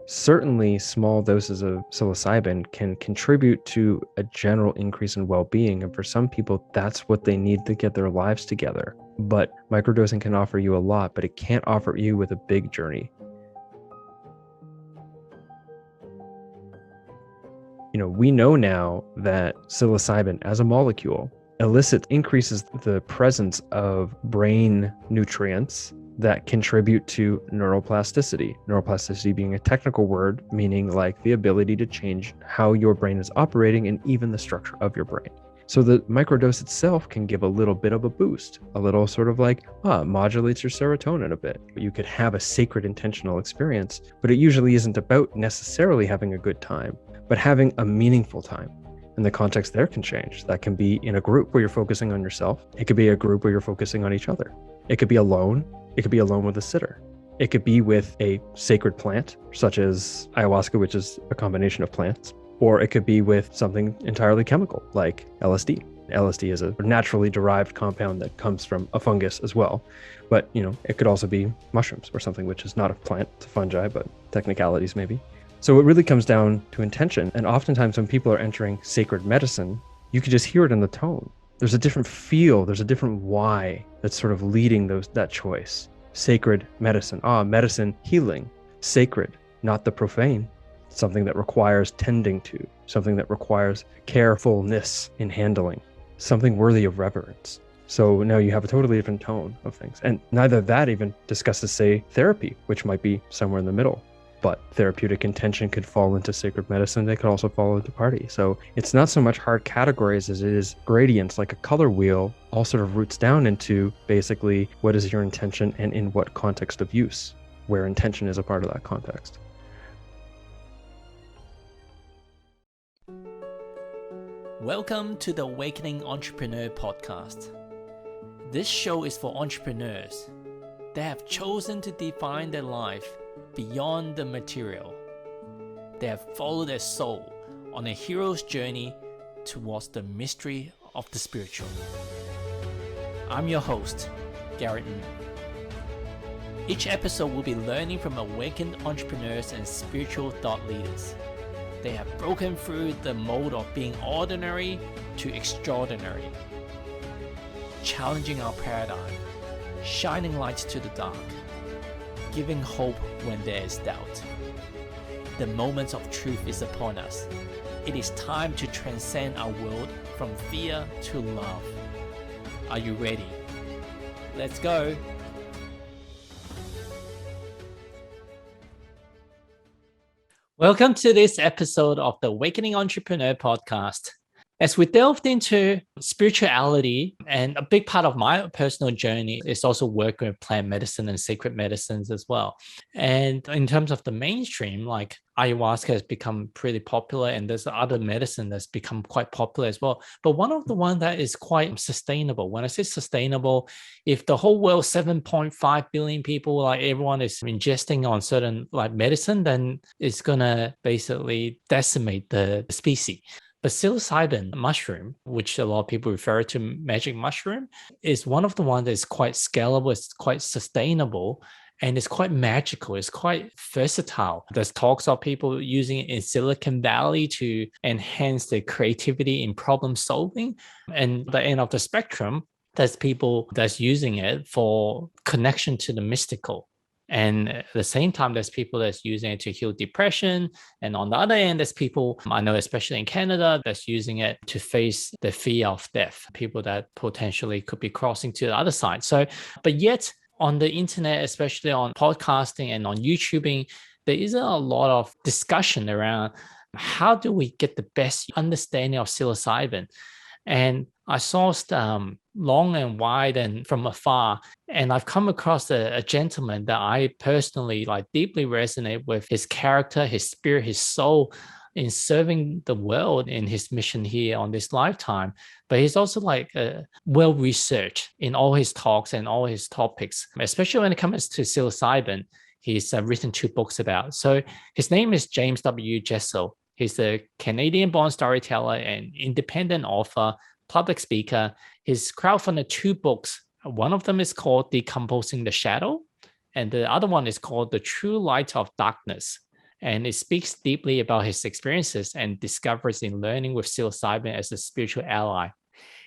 Certainly, small doses of psilocybin can contribute to a general increase in well-being, and for some people, that's what they need to get their lives together. But microdosing can offer you a lot, but it can't offer you with a big journey. We know now that psilocybin as a molecule increases the presence of brain nutrients that contribute to neuroplasticity. Neuroplasticity being a technical word, meaning like the ability to change how your brain is operating and even the structure of your brain. So the microdose itself can give a little bit of a boost, a little sort of like, modulates your serotonin a bit. You could have a sacred intentional experience, but it usually isn't about necessarily having a good time, but having a meaningful time. And the context there can change. That can be in a group where you're focusing on yourself. It could be a group where you're focusing on each other. It could be alone. It could be alone with a sitter. It could be with a sacred plant, such as ayahuasca, which is a combination of plants. Or it could be with something entirely chemical, like LSD. LSD is a naturally derived compound that comes from a fungus as well. But, it could also be mushrooms or something which is not a plant, it's a fungi, but technicalities maybe. So it really comes down to intention. And oftentimes when people are entering sacred medicine, you can just hear it in the tone. There's a different feel, there's a different why that's sort of leading that choice. Sacred medicine, medicine, healing, sacred, not the profane. Something that requires tending to, something that requires carefulness in handling, something worthy of reverence. So now you have a totally different tone of things. And neither that even discusses, say, therapy, which might be somewhere in the middle. But therapeutic intention could fall into sacred medicine. They could also fall into party. So it's not so much hard categories as it is gradients, like a color wheel, all sort of roots down into basically what is your intention and in what context of use, where intention is a part of that context. Welcome to the Awakening Entrepreneur Podcast. This show is for entrepreneurs that have chosen to define their life beyond the material. They have followed their soul on a hero's journey towards the mystery of the spiritual. I'm your host, Garrett Ng. Each episode will be learning from awakened entrepreneurs and spiritual thought leaders. They have broken through the mold of being ordinary to extraordinary, challenging our paradigm, shining light to the dark, giving hope when there is doubt. The moment of truth is upon us. It is time to transcend our world from fear to love. Are you ready? Let's go! Welcome to this episode of the Awakening Entrepreneur Podcast. As we delved into spirituality, and a big part of my personal journey is also working with plant medicine and sacred medicines as well. And in terms of the mainstream, like ayahuasca has become pretty popular, and there's other medicine that's become quite popular as well. But one of the ones that is quite sustainable, when I say sustainable, if the whole world, 7.5 billion people, like everyone is ingesting on certain like medicine, then it's gonna basically decimate the species. But psilocybin mushroom, which a lot of people refer to magic mushroom, is one of the ones that is quite scalable, it's quite sustainable, and it's quite magical. It's quite versatile. There's talks of people using it in Silicon Valley to enhance their creativity in problem solving. And at the end of the spectrum, there's people that's using it for connection to the mystical. And at the same time, there's people that's using it to heal depression. And on the other end, there's people, I know especially in Canada, that's using it to face the fear of death, people that potentially could be crossing to the other side. So, but yet on the internet, especially on podcasting and on YouTubing, there isn't a lot of discussion around how do we get the best understanding of psilocybin. And I sourced long and wide and from afar, and I've come across a gentleman that I personally deeply resonate with his character, his spirit, his soul in serving the world in his mission here on this lifetime. But he's also well researched in all his talks and all his topics, especially when it comes to psilocybin. He's written 2 books about. So his name is James W Jesso. He's a Canadian-born storyteller and independent author, public speaker. He's crowdfunded 2 books. One of them is called Decomposing the Shadow, and the other one is called The True Light of Darkness. And it speaks deeply about his experiences and discoveries in learning with psilocybin as a spiritual ally.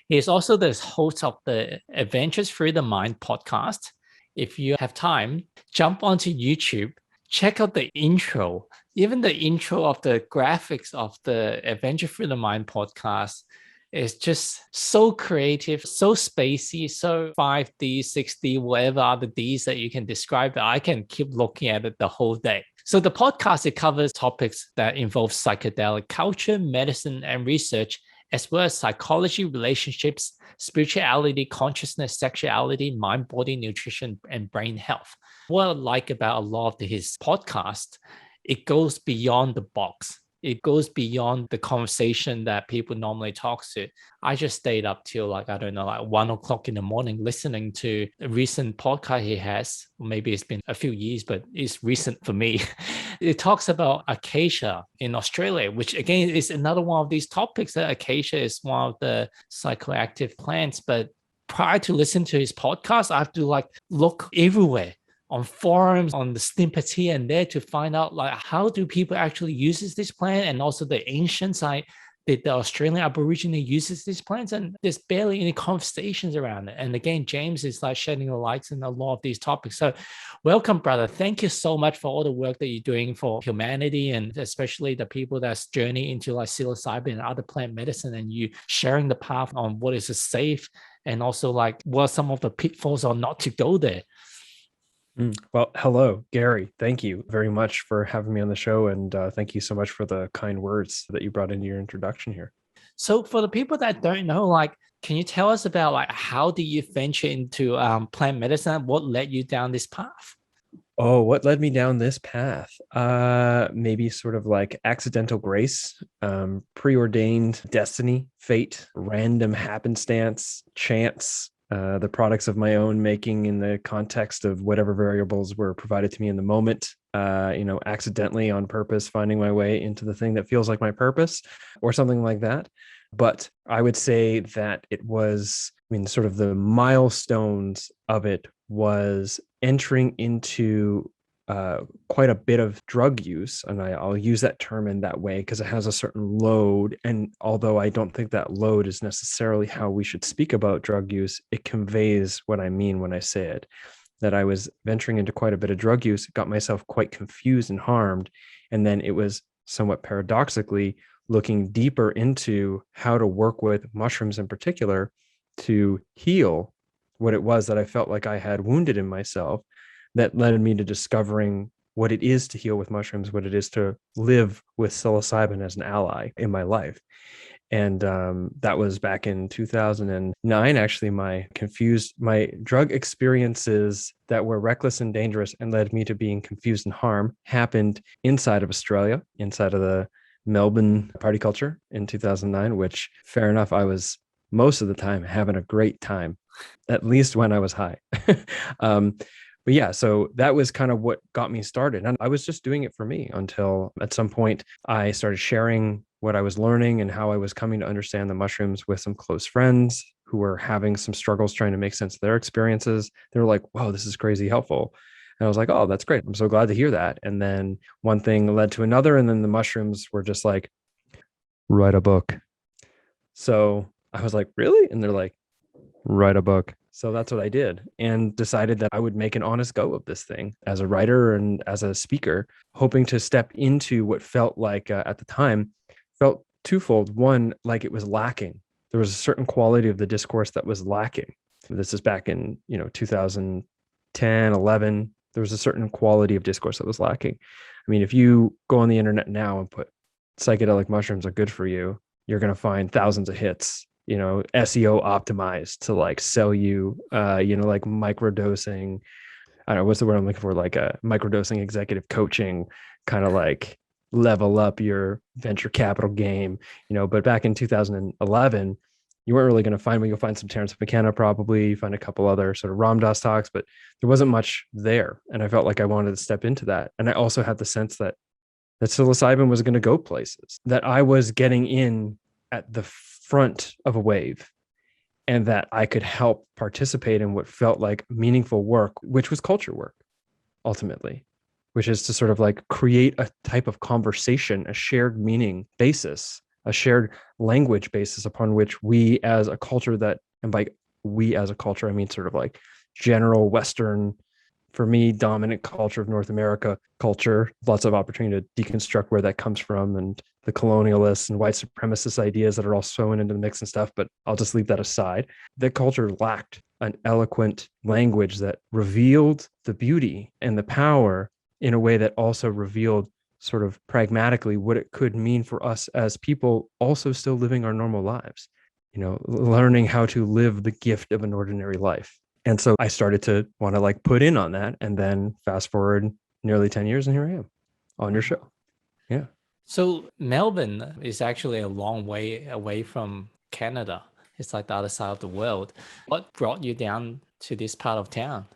He is also the host of the Adventures Through the Mind podcast. If you have time, jump onto YouTube, check out the intro, even the intro of the graphics of the Adventure Through the Mind podcast is just so creative, so spacey, so 5D, 6D, whatever other Ds that you can describe it. I can keep looking at it the whole day. So the podcast, it covers topics that involve psychedelic culture, medicine, and research, as well as psychology, relationships, spirituality, consciousness, sexuality, mind, body, nutrition, and brain health. What I like about a lot of his podcast, it goes beyond the box. It goes beyond the conversation that people normally talk to. I just stayed up till like 1 o'clock in the morning listening to a recent podcast he has. Maybe it's been a few years, but it's recent for me. It talks about acacia in Australia, which again is another one of these topics that acacia is one of the psychoactive plants. But prior to listening to his podcast, I have to like look everywhere on forums, on the snippets here and there to find out like how do people actually uses this plant, and also the ancient side, did the Australian Aborigine uses these plants, and there's barely any conversations around it. And again, James is like shedding the lights in a lot of these topics. So welcome, brother. Thank you so much for all the work that you're doing for humanity, and especially the people that's journey into like psilocybin and other plant medicine, and you sharing the path on what is safe, and also like what some of the pitfalls are not to go there. Well, hello, Gary. Thank you very much for having me on the show. And thank you so much for the kind words that you brought into your introduction here. So for the people that don't know, like, can you tell us about like how did you venture into plant medicine? What led you down this path? Oh, what led me down this path? Maybe sort of like accidental grace, preordained destiny, fate, random happenstance, chance, the products of my own making in the context of whatever variables were provided to me in the moment, accidentally on purpose, finding my way into the thing that feels like my purpose or something like that. But I would say that it was, sort of the milestones of it was entering into quite a bit of drug use. And I'll use that term in that way because it has a certain load. And although I don't think that load is necessarily how we should speak about drug use, it conveys what I mean when I say it, that I was venturing into quite a bit of drug use, got myself quite confused and harmed. And then it was somewhat paradoxically looking deeper into how to work with mushrooms in particular to heal what it was that I felt like I had wounded in myself, that led me to discovering what it is to heal with mushrooms, what it is to live with psilocybin as an ally in my life. And that was back in 2009. Actually, my drug experiences that were reckless and dangerous and led me to being confused and harmed happened inside of Australia, inside of the Melbourne party culture in 2009, which fair enough, I was most of the time having a great time, at least when I was high. But yeah, so that was kind of what got me started. And I was just doing it for me until at some point I started sharing what I was learning and how I was coming to understand the mushrooms with some close friends who were having some struggles trying to make sense of their experiences. They were like, wow, this is crazy helpful. And I was like, oh, that's great. I'm so glad to hear that. And then one thing led to another. And then the mushrooms were just like, write a book. So I was like, really? And they're like, write a book. So that's what I did, and decided that I would make an honest go of this thing as a writer and as a speaker, hoping to step into what felt like at the time felt twofold. One, like it was lacking. There was a certain quality of the discourse that was lacking. This is back in 2010, 11. There was a certain quality of discourse that was lacking. I mean, if you go on the internet now and put psychedelic mushrooms are good for you, you're going to find thousands of hits, SEO optimized to like sell you, like microdosing. I don't know, what's the word I'm looking for? Like a microdosing executive coaching, kind of like level up your venture capital game, but back in 2011, you weren't really going to find, you'll find some Terrence McKenna, probably you find a couple other sort of Ram Dass talks, but there wasn't much there. And I felt like I wanted to step into that. And I also had the sense that psilocybin was going to go places, that I was getting in at the front of a wave, and that I could help participate in what felt like meaningful work, which was culture work, ultimately. which is to sort of like create a type of conversation, a shared meaning basis, a shared language basis upon which we as a culture and by we as a culture, I mean sort of like general Western, for me, dominant culture of North America culture, lots of opportunity to deconstruct where that comes from and the colonialists and white supremacist ideas that are all thrown into the mix and stuff. But I'll just leave that aside. The culture lacked an eloquent language that revealed the beauty and the power in a way that also revealed sort of pragmatically what it could mean for us as people also still living our normal lives, learning how to live the gift of an ordinary life. And so I started to want to like put in on that. And then fast forward nearly 10 years and here I am on your show. Yeah. So Melbourne is actually a long way away from Canada. It's like the other side of the world. What brought you down to this part of town?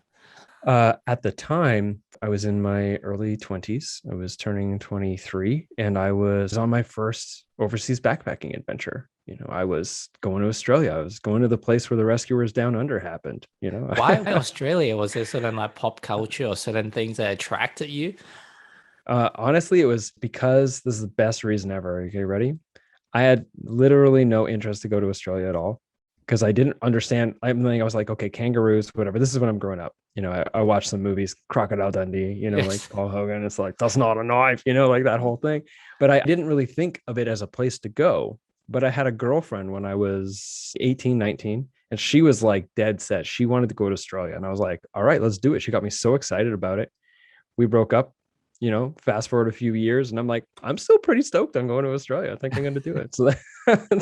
At the time, I was in my early 20s. I was turning 23 and I was on my first overseas backpacking adventure. I was going to Australia. I was going to the place where the Rescuers Down Under happened. Why Australia? Was there certain like pop culture or certain things that attracted you? Honestly, it was because this is the best reason ever. Okay, ready? I had literally no interest to go to Australia at all because I didn't understand. I was like, okay, kangaroos, whatever. This is when I'm growing up. I watched some movies, Crocodile Dundee, Yes. like Paul Hogan. It's like, that's not a knife, like that whole thing. But I didn't really think of it as a place to go. But I had a girlfriend when I was 18, 19, and she was like dead set. She wanted to go to Australia. And I was like, all right, let's do it. She got me so excited about it. We broke up, fast forward a few years, and I'm like, I'm still pretty stoked on going to Australia. I think I'm going to do it. So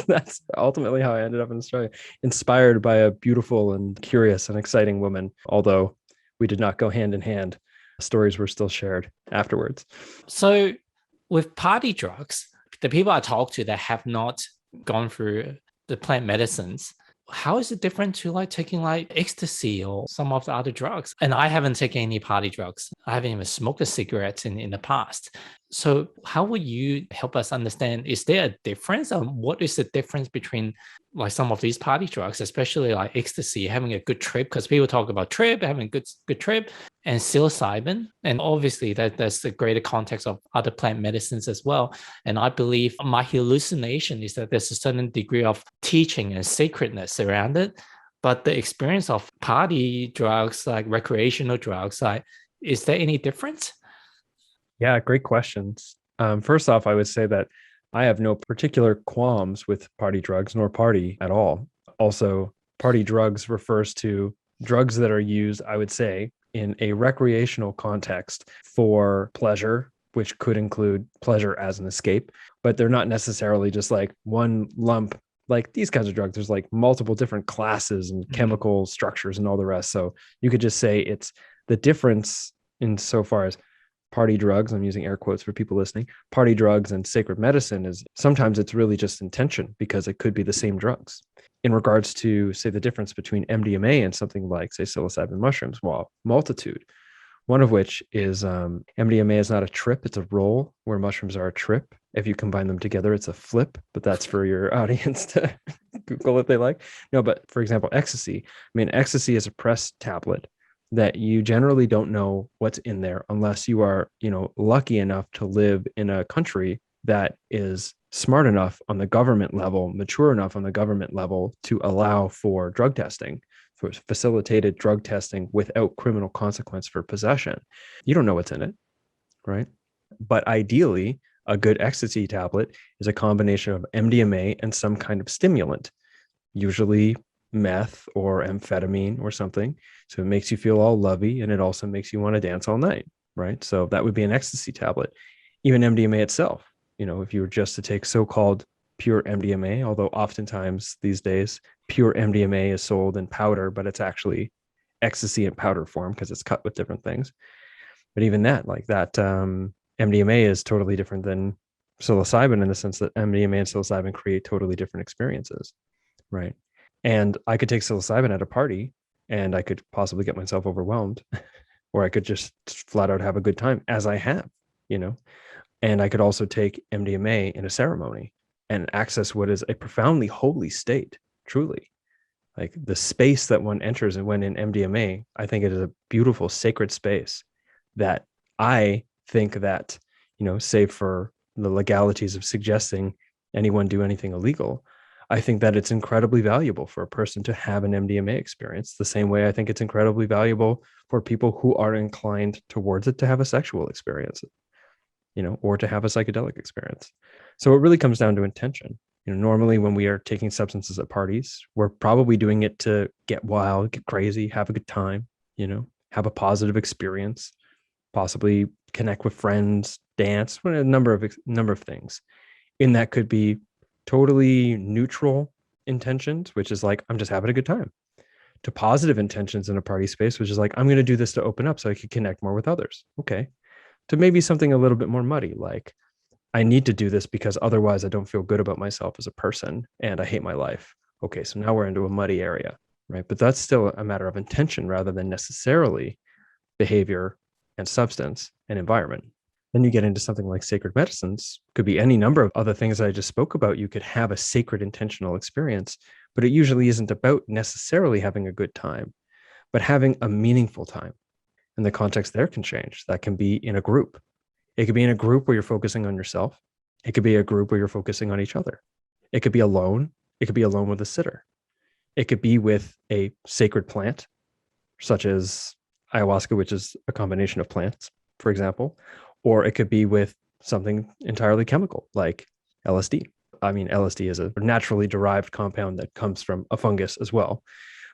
that's ultimately how I ended up in Australia, inspired by a beautiful and curious and exciting woman. Although we did not go hand in hand, stories were still shared afterwards. So with party drugs, the people I talk to that have not gone through the plant medicines, how is it different to like taking like ecstasy or some of the other drugs? And I haven't taken any party drugs. I haven't even smoked a cigarette in the past. So how would you help us understand, is there a difference? What is the difference between like some of these party drugs, especially like ecstasy, having a good trip? Because people talk about trip, having a good trip, and psilocybin. And obviously that's the greater context of other plant medicines as well. And I believe my hallucination is that there's a certain degree of teaching and sacredness around it. But the experience of party drugs, like recreational drugs, like, is there any difference? Yeah, great questions. First off, I would say that I have no particular qualms with party drugs nor party at all. Also, party drugs refers to drugs that are used, I would say, in a recreational context for pleasure, which could include pleasure as an escape, but they're not necessarily just like one lump. Like these kinds of drugs, there's like multiple different classes and chemical structures and all the rest. So you could just say it's the difference insofar as party drugs, I'm using air quotes for people listening, party drugs and sacred medicine is sometimes it's really just intention because it could be the same drugs. In regards to, say, the difference between MDMA and something like, say, psilocybin mushrooms, well, multitude. One of which is MDMA is not a trip, it's a roll, where mushrooms are a trip. If you combine them together, it's a flip, but that's for your audience to Google if they like. No, but for example, ecstasy. I mean, ecstasy is a pressed tablet that you generally don't know what's in there unless you are, lucky enough to live in a country that is smart enough on the government level, mature enough on the government level to allow for drug testing, for facilitated drug testing without criminal consequence for possession. You don't know what's in it, right? But ideally, a good ecstasy tablet is a combination of MDMA and some kind of stimulant, usually meth or amphetamine or something. So it makes you feel all lovey and it also makes you want to dance all night, right? So that would be an ecstasy tablet. Even MDMA itself, if you were just to take so-called pure MDMA, although oftentimes these days pure MDMA is sold in powder, but it's actually ecstasy in powder form because it's cut with different things. But even that, like that, MDMA is totally different than psilocybin in the sense that MDMA and psilocybin create totally different experiences, right? And I could take psilocybin at a party and I could possibly get myself overwhelmed, or I could just flat out have a good time as I have, and I could also take MDMA in a ceremony and access what is a profoundly holy state, truly. Like the space that one enters and when in MDMA, I think it is a beautiful sacred space that I think that, save for the legalities of suggesting anyone do anything illegal, I think that it's incredibly valuable for a person to have an MDMA experience, the same way I think it's incredibly valuable for people who are inclined towards it to have a sexual experience, or to have a psychedelic experience. So it really comes down to intention. Normally when we are taking substances at parties, we're probably doing it to get wild, get crazy, have a good time, have a positive experience, possibly connect with friends, dance, a number of things. And that could be totally neutral intentions, which is like, I'm just having a good time, to positive intentions in a party space, which is like, I'm going to do this to open up so I can connect more with others. Okay. To maybe something a little bit more muddy, like, I need to do this because otherwise I don't feel good about myself as a person and I hate my life. Okay. So now we're into a muddy area, right? But that's still a matter of intention rather than necessarily behavior and substance and environment. Then you get into something like sacred medicines, could be any number of other things that I just spoke about. You could have a sacred intentional experience, but it usually isn't about necessarily having a good time, but having a meaningful time. And the context there can change. That can be in a group. It could be in a group where you're focusing on yourself. It could be a group where you're focusing on each other. It could be alone. It could be alone with a sitter. It could be with a sacred plant, such as ayahuasca, which is a combination of plants, for example, or it could be with something entirely chemical like LSD. I mean, LSD is a naturally derived compound that comes from a fungus as well,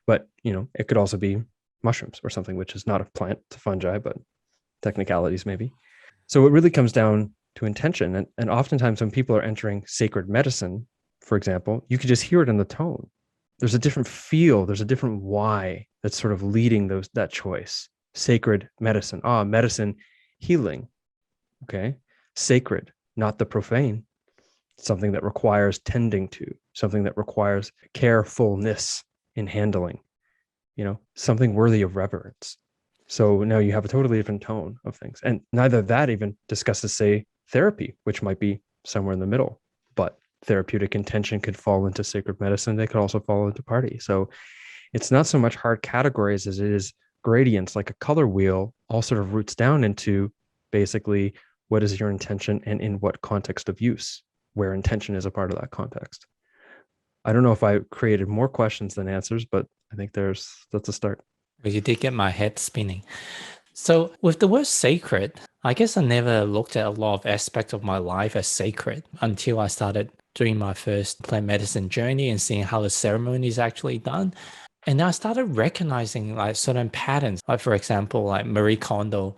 but it could also be mushrooms or something which is not a plant, it's a fungi, but technicalities maybe. So it really comes down to intention, and oftentimes when people are entering sacred medicine, for example, you could just hear it in the tone. There's a different feel, there's a different why that's sort of leading that choice. Sacred medicine, medicine, healing. Okay. Sacred, not the profane, something that requires tending to, something that requires carefulness in handling, something worthy of reverence. So now you have a totally different tone of things. And neither of that even discusses, say, therapy, which might be somewhere in the middle. But therapeutic intention could fall into sacred medicine. They could also fall into party. So it's not so much hard categories as it is gradients, like a color wheel, all sort of roots down into basically what is your intention and in what context of use, where intention is a part of that context. I don't know if I created more questions than answers, but I think that's a start. You did get my head spinning. So with the word sacred, I guess I never looked at a lot of aspects of my life as sacred until I started doing my first plant medicine journey and seeing how the ceremony is actually done. And then I started recognizing like certain patterns, like for example, like Marie Kondo,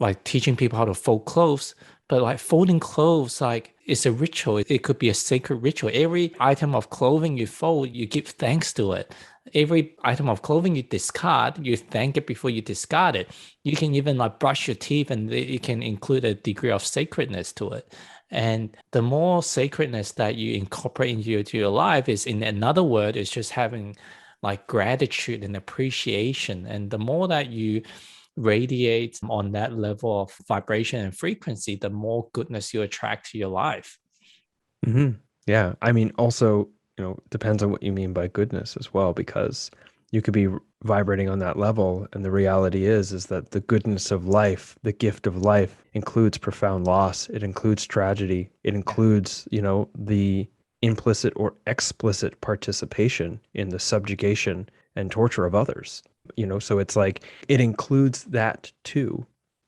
like teaching people how to fold clothes, but like folding clothes, like it's a ritual. It could be a sacred ritual. Every item of clothing you fold, you give thanks to it. Every item of clothing you discard, you thank it before you discard it. You can even like brush your teeth and you can include a degree of sacredness to it. And the more sacredness that you incorporate into your life is, in another word, is just having like gratitude and appreciation. And the more that you radiate on that level of vibration and frequency, the more goodness you attract to your life. Mm-hmm. Yeah. I mean, also, depends on what you mean by goodness as well, because you could be vibrating on that level. And the reality is that the goodness of life, the gift of life includes profound loss. It includes tragedy. It includes, the implicit or explicit participation in the subjugation and torture of others. So it's like, it includes that too.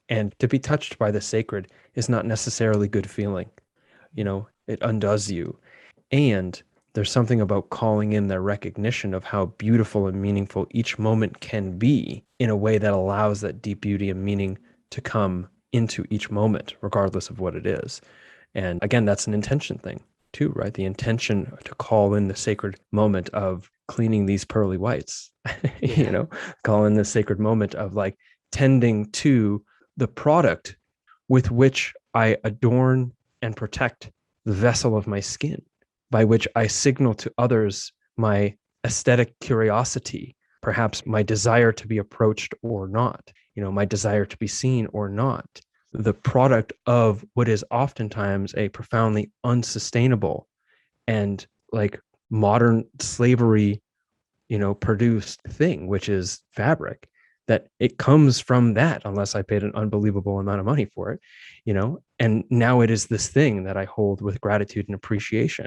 And to be touched by the sacred is not necessarily good feeling. It undoes you. And there's something about calling in the recognition of how beautiful and meaningful each moment can be in a way that allows that deep beauty and meaning to come into each moment, regardless of what it is. And again, that's an intention thing too, right? The intention to call in the sacred moment of cleaning these pearly whites, call in the sacred moment of like tending to the product with which I adorn and protect the vessel of my skin, by which I signal to others my aesthetic curiosity, perhaps my desire to be approached or not, my desire to be seen or not, the product of what is oftentimes a profoundly unsustainable and like modern slavery, produced thing, which is fabric. that it comes from that, unless I paid an unbelievable amount of money for it, and now it is this thing that I hold with gratitude and appreciation,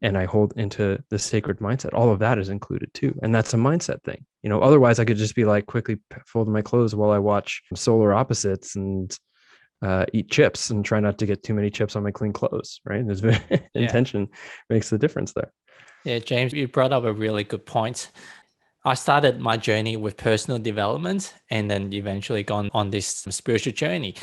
and I hold into the sacred mindset. All of that is included too. And that's a mindset thing. Otherwise I could just be like quickly folding my clothes while I watch Solar Opposites and eat chips and try not to get too many chips on my clean clothes, right? There's intention makes the difference there. Yeah, James, you brought up a really good point. I started my journey with personal development and then eventually gone on this spiritual journey.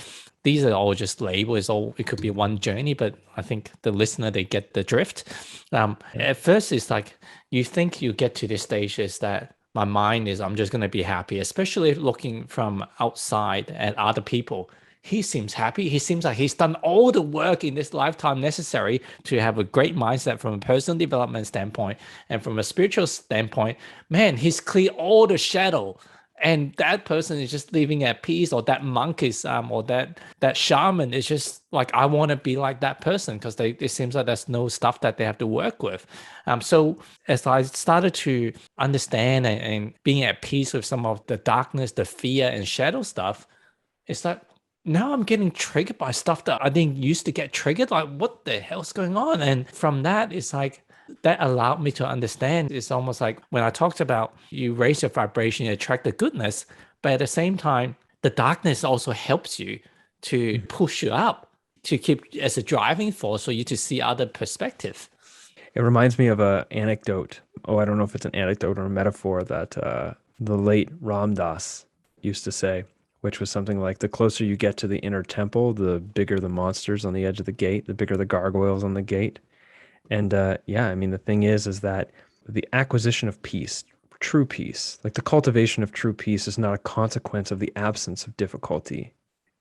These are all just labels. It could be one journey, but I think the listener, they get the drift. At first, it's like you think you get to this stage is that my mind is, I'm just going to be happy, especially looking from outside at other people. He seems happy. He seems like he's done all the work in this lifetime necessary to have a great mindset from a personal development standpoint. And from a spiritual standpoint, man, he's cleared all the shadow. And that person is just living at peace, or that monk is, or that shaman is just like, I want to be like that person, because it seems like there's no stuff that they have to work with. So as I started to understand and being at peace with some of the darkness, the fear and shadow stuff, it's like, now I'm getting triggered by stuff that I didn't used to get triggered. Like, what the hell's going on? And from that, it's like, that allowed me to understand. It's almost like when I talked about you raise your vibration, you attract the goodness, but at the same time, the darkness also helps you to push you up, to keep as a driving force for you to see other perspective. It reminds me of an anecdote. Oh, I don't know if it's an anecdote or a metaphor that the late Ram Dass used to say, which was something like, the closer you get to the inner temple, the bigger the monsters on the edge of the gate, the bigger the gargoyles on the gate. And the thing is that the acquisition of peace, true peace, like the cultivation of true peace, is not a consequence of the absence of difficulty.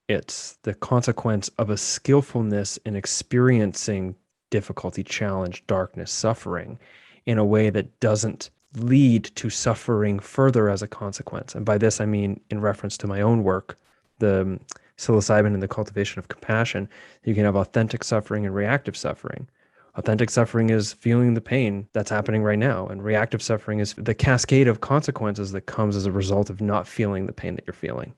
It's the consequence of a skillfulness in experiencing difficulty, challenge, darkness, suffering in a way that doesn't lead to suffering further as a consequence. And by this, I mean, in reference to my own work, the psilocybin and the cultivation of compassion, you can have authentic suffering and reactive suffering. Authentic suffering is feeling the pain that's happening right now. And reactive suffering is the cascade of consequences that comes as a result of not feeling the pain that you're feeling,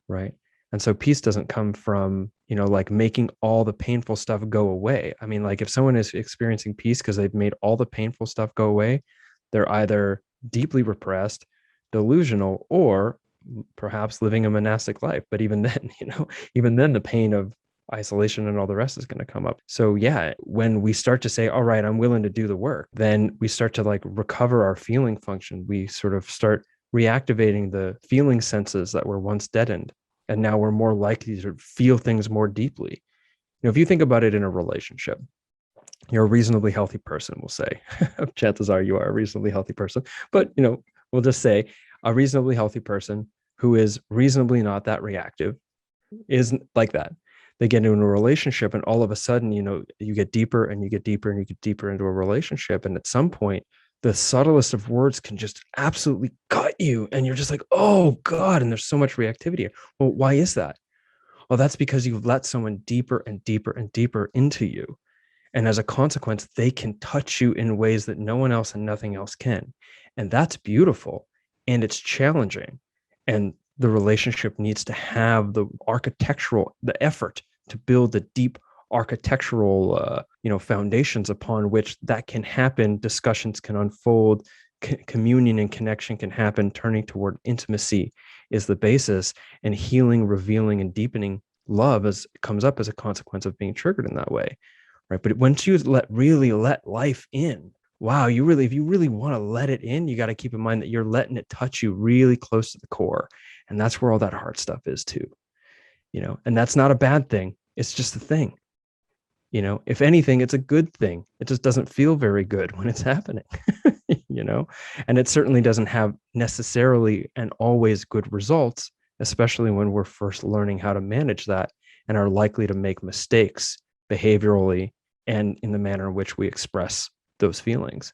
right? And so peace doesn't come from, like making all the painful stuff go away. I mean, like if someone is experiencing peace because they've made all the painful stuff go away, they're either deeply repressed, delusional, or perhaps living a monastic life. But even then, even then the pain of isolation and all the rest is going to come up. So yeah, when we start to say, all right, I'm willing to do the work, then we start to like recover our feeling function. We sort of start reactivating the feeling senses that were once deadened. And now we're more likely to feel things more deeply. If you think about it in a relationship, you're a reasonably healthy person, we'll say. Chances are you are a reasonably healthy person. But, we'll just say a reasonably healthy person who is reasonably not that reactive is like that. They get into a relationship and all of a sudden, you get deeper and you get deeper and you get deeper into a relationship. And at some point, the subtlest of words can just absolutely gut you. And you're just like, oh God, and there's so much reactivity. Well, why is that? Well, that's because you've let someone deeper and deeper and deeper into you. And as a consequence, they can touch you in ways that no one else and nothing else can. And that's beautiful. And it's challenging. And the relationship needs to have the effort to build the deep architectural, foundations upon which that can happen. Discussions can unfold, communion and connection can happen. Turning toward intimacy is the basis, and healing, revealing, and deepening love comes up as a consequence of being triggered in that way, right? But once you really let life in, wow, if you really want to let it in, you got to keep in mind that you're letting it touch you really close to the core. And that's where all that heart stuff is too, and that's not a bad thing. It's just a thing. If anything, it's a good thing. It just doesn't feel very good when it's happening, and it certainly doesn't have necessarily and always good results, especially when we're first learning how to manage that and are likely to make mistakes behaviorally and in the manner in which we express those feelings.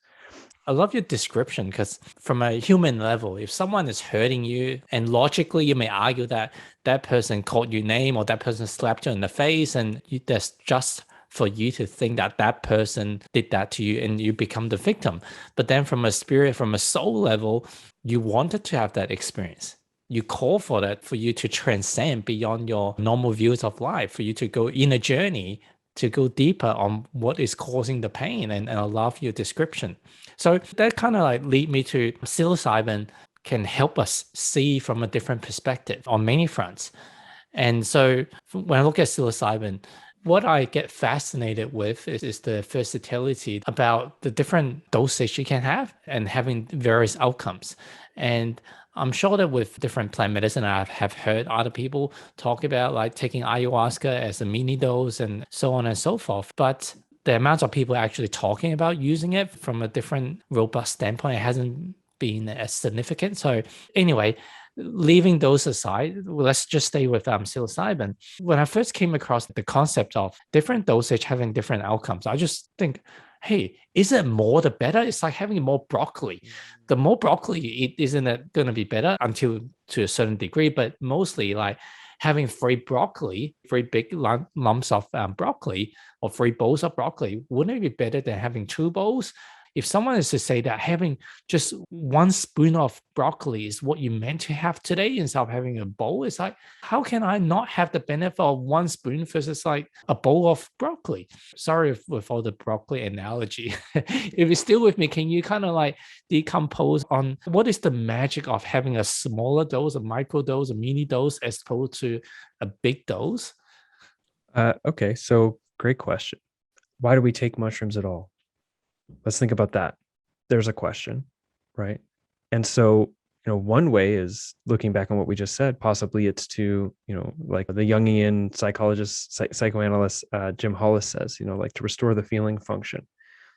I love your description, because from a human level, if someone is hurting you, and logically you may argue that that person called you name or that person slapped you in the face, and that's just for you to think that that person did that to you and you become the victim. But then from a spirit, from a soul level, you wanted to have that experience. you call for that, for you to transcend beyond your normal views of life, for you to go in a journey to go deeper on what is causing the pain. And I love your description. So that kind of like lead me to psilocybin can help us see from a different perspective on many fronts. And so when I look at psilocybin, what I get fascinated with is the versatility about the different dosage you can have and having various outcomes. And I'm sure that with different plant medicine, I have heard other people talk about like taking ayahuasca as a mini dose and so on and so forth. But the amount of people actually talking about using it from a different robust standpoint, it hasn't been as significant. So anyway, leaving those aside, let's just stay with psilocybin. When I first came across the concept of different dosage having different outcomes, I just think, hey, is it more the better? It's like having more broccoli. The more broccoli you eat, isn't it going to be better until to a certain degree? But mostly like having three broccoli, three big lumps of broccoli or three bowls of broccoli, wouldn't it be better than having two bowls? If someone is to say that having just one spoon of broccoli is what you meant to have today instead of having a bowl, it's like, how can I not have the benefit of one spoon versus like a bowl of broccoli? Sorry with all the broccoli analogy. If you're still with me, can you kind of like decompose on what is the magic of having a smaller dose, a micro dose, a mini dose, as opposed to a big dose? Okay, so great question. Why do we take mushrooms at all? Let's think about that. There's a question, right? And so, one way is looking back on what we just said. Possibly it's to, like the Jungian psychologist, psychoanalyst Jim Hollis says, like to restore the feeling function,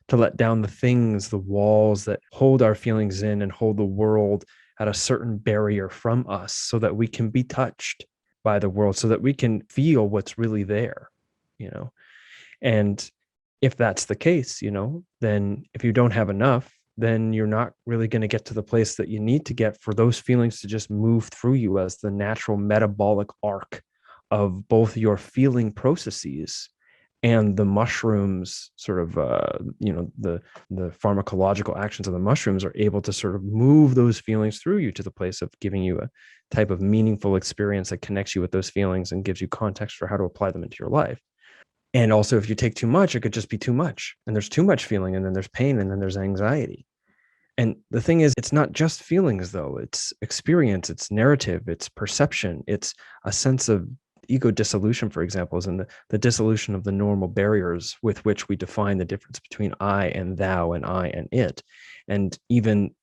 to let down the things, the walls that hold our feelings in and hold the world at a certain barrier from us so that we can be touched by the world, so that we can feel what's really there, and if that's the case, then if you don't have enough, then you're not really going to get to the place that you need to get for those feelings to just move through you as the natural metabolic arc of both your feeling processes and the mushrooms sort of, the pharmacological actions of the mushrooms are able to sort of move those feelings through you to the place of giving you a type of meaningful experience that connects you with those feelings and gives you context for how to apply them into your life. And also, if you take too much, it could just be too much. And there's too much feeling, and then there's pain, and then there's anxiety. And the thing is, it's not just feelings, though. It's experience, it's narrative, it's perception, it's a sense of ego dissolution, for example, is in the dissolution of the normal barriers with which we define the difference between I and thou and I and it. And even,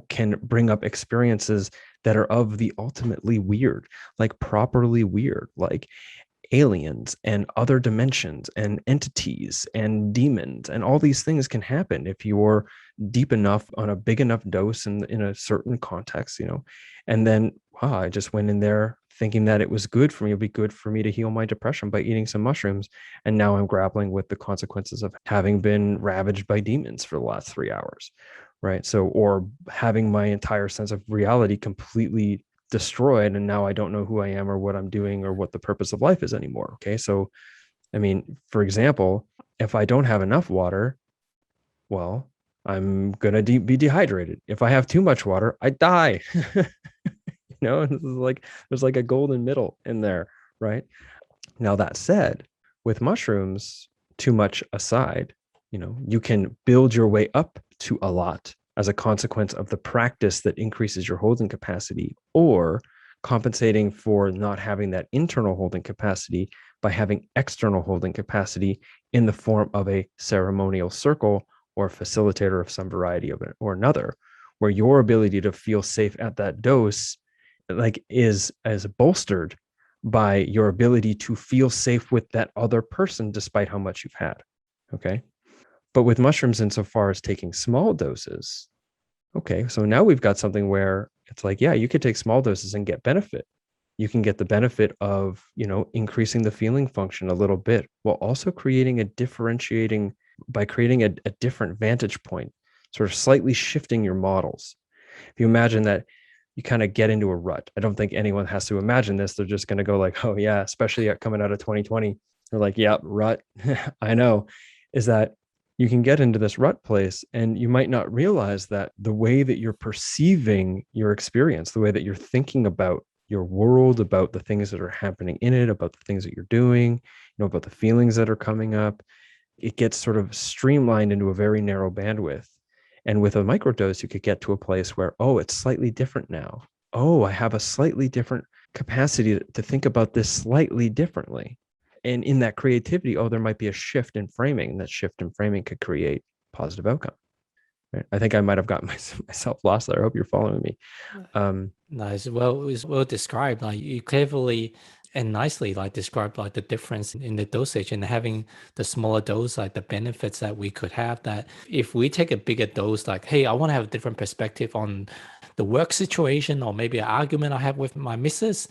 can bring up experiences that are of the ultimately weird, like properly weird, like aliens and other dimensions and entities and demons, and all these things can happen if you're deep enough on a big enough dose in a certain context, and then wow, I just went in there thinking that it was good for me. It'd be good for me to heal my depression by eating some mushrooms, and now I'm grappling with the consequences of having been ravaged by demons for the last 3 hours, right? So, or having my entire sense of reality completely destroyed, and now I don't know who I am or what I'm doing or what the purpose of life is anymore. Okay, so I mean, for example, if I don't have enough water, well, I'm gonna be dehydrated. If I have too much water, I die. This is like there's like a golden middle in there, right? Now that said, with mushrooms, too much aside, you can build your way up to a lot as a consequence of the practice that increases your holding capacity, or compensating for not having that internal holding capacity by having external holding capacity in the form of a ceremonial circle or facilitator of some variety of it or another, where your ability to feel safe at that dose is as bolstered by your ability to feel safe with that other person despite how much you've had. Okay. But with mushrooms, insofar as taking small doses, okay, so now we've got something where it's like, yeah, you could take small doses and get benefit. You can get the benefit of, increasing the feeling function a little bit while also creating a differentiating by creating a different vantage point, sort of slightly shifting your models. If you imagine that you kind of get into a rut, I don't think anyone has to imagine this. They're just going to go like, oh yeah, especially coming out of 2020. They're like, yeah, rut. I know. Is that you can get into this rut place and you might not realize that the way that you're perceiving your experience, the way that you're thinking about your world, about the things that are happening in it, about the things that you're doing, about the feelings that are coming up, it gets sort of streamlined into a very narrow bandwidth. And with a microdose, you could get to a place where, oh, it's slightly different now. Oh, I have a slightly different capacity to think about this slightly differently. And in that creativity, oh, there might be a shift in framing. And that shift in framing could create positive outcome. Right? I think I might have gotten myself lost there. I hope you're following me. Nice. Well, it's well described. Like you cleverly and nicely like described like the difference in the dosage and having the smaller dose, like the benefits that we could have. That if we take a bigger dose, like, hey, I want to have a different perspective on the work situation or maybe an argument I have with my missus,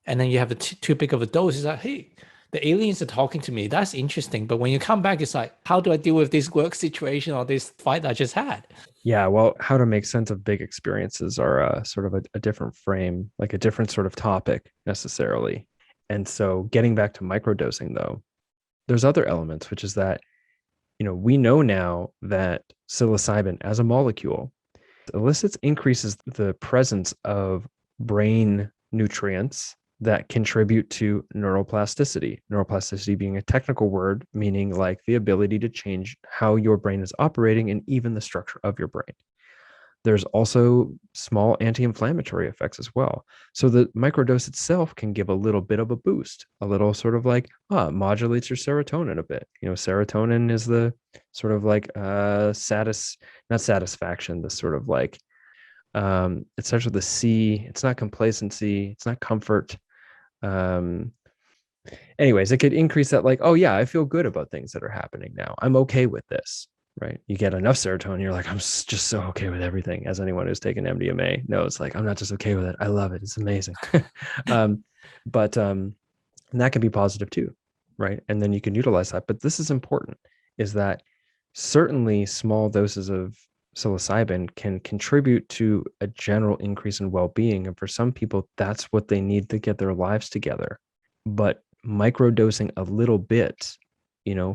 and then you have too big of a dose, it's like, hey, the aliens are talking to me. That's interesting. But when you come back, it's like, how do I deal with this work situation or this fight I just had? Yeah, well, how to make sense of big experiences are sort of a different frame, like a different sort of topic necessarily. And so getting back to microdosing, though, there's other elements, which is that, we know now that psilocybin as a molecule increases the presence of brain nutrients that contribute to neuroplasticity. Neuroplasticity being a technical word, meaning like the ability to change how your brain is operating and even the structure of your brain. There's also small anti-inflammatory effects as well. So the microdose itself can give a little bit of a boost, a little sort of like, modulates your serotonin a bit. Serotonin is the sort of like not satisfaction, the sort of like, it's such the C, it's not complacency, it's not comfort. Anyways, it could increase that like, oh yeah, I feel good about things that are happening now. I'm okay with this. Right. You get enough serotonin, you're like, I'm just so okay with everything. As anyone who's taken MDMA knows, like, I'm not just okay with it. I love it. It's amazing. But and that can be positive too. Right. And then you can utilize that. But this is important, is that certainly small doses of psilocybin can contribute to a general increase in well-being. And for some people, that's what they need to get their lives together. But microdosing a little bit,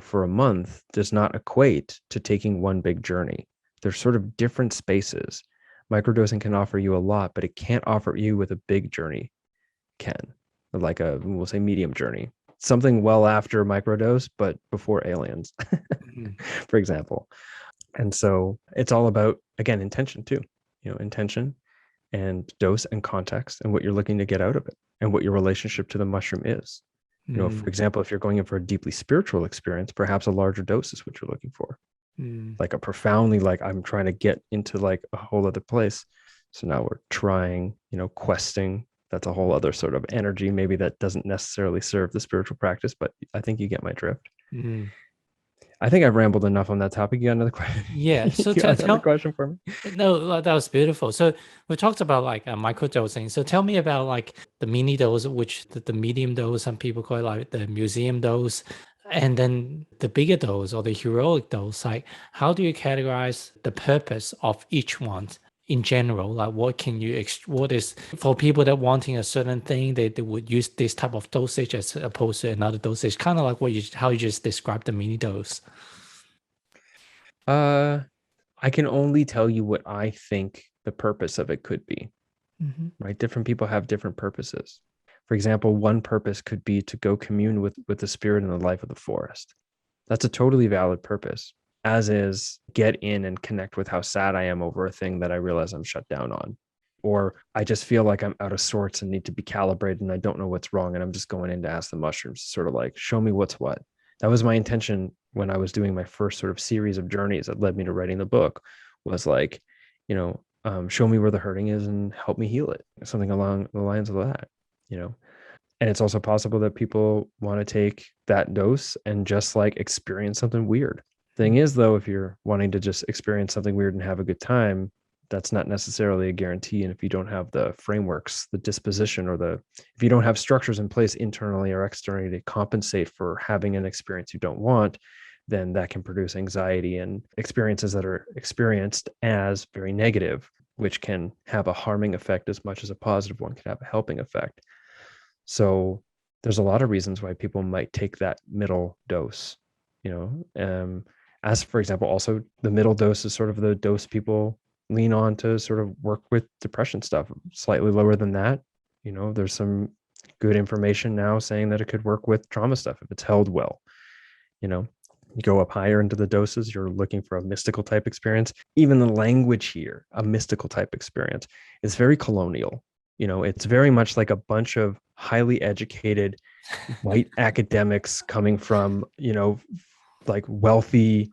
for a month does not equate to taking one big journey. They're sort of different spaces. Microdosing can offer you a lot, but it can't offer you with a big journey. Like we'll say medium journey, something well after microdose, but before aliens, for example. And so it's all about, again, intention too, intention and dose and context and what you're looking to get out of it and what your relationship to the mushroom is. For example, if you're going in for a deeply spiritual experience, perhaps a larger dose is what you're looking for. Like a profoundly, like, I'm trying to get into like a whole other place. So now we're trying, questing. That's a whole other sort of energy. Maybe that doesn't necessarily serve the spiritual practice, but I think you get my drift. I think I've rambled enough on that topic. You got another question? Yeah. So you got another question for me? No, that was beautiful. So we talked about like microdosing. So tell me about like the mini dose, which the medium dose, some people call it like the museum dose, and then the bigger dose or the heroic dose. Like, how do you categorize the purpose of each one in general? Like, what is for people that wanting a certain thing, they would use this type of dosage as opposed to another dosage, kind of like how you just described the mini dose. I can only tell you what I think the purpose of it could be. Right? Different people have different purposes. For example, one purpose could be to go commune with the spirit and the life of the forest. That's a totally valid purpose, as is get in and connect with how sad I am over a thing that I realize I'm shut down on. Or I just feel like I'm out of sorts and need to be calibrated and I don't know what's wrong. And I'm just going in to ask the mushrooms, sort of like, show me what's what. That was my intention when I was doing my first sort of series of journeys that led me to writing the book, was like, show me where the hurting is and help me heal it. Something along the lines of that, And it's also possible that people want to take that dose and just like experience something weird. Thing is, though, if you're wanting to just experience something weird and have a good time, that's not necessarily a guarantee. And if you don't have the frameworks, the disposition, or if you don't have structures in place internally or externally to compensate for having an experience you don't want, then that can produce anxiety and experiences that are experienced as very negative, which can have a harming effect as much as a positive one can have a helping effect. So there's a lot of reasons why people might take that middle dose, as for example, also the middle dose is sort of the dose people lean on to sort of work with depression stuff. Slightly lower than that, there's some good information now saying that it could work with trauma stuff if it's held well. You go up higher into the doses, you're looking for a mystical type experience. Even the language here, a mystical type experience, is very colonial. It's very much like a bunch of highly educated white academics coming from, like wealthy,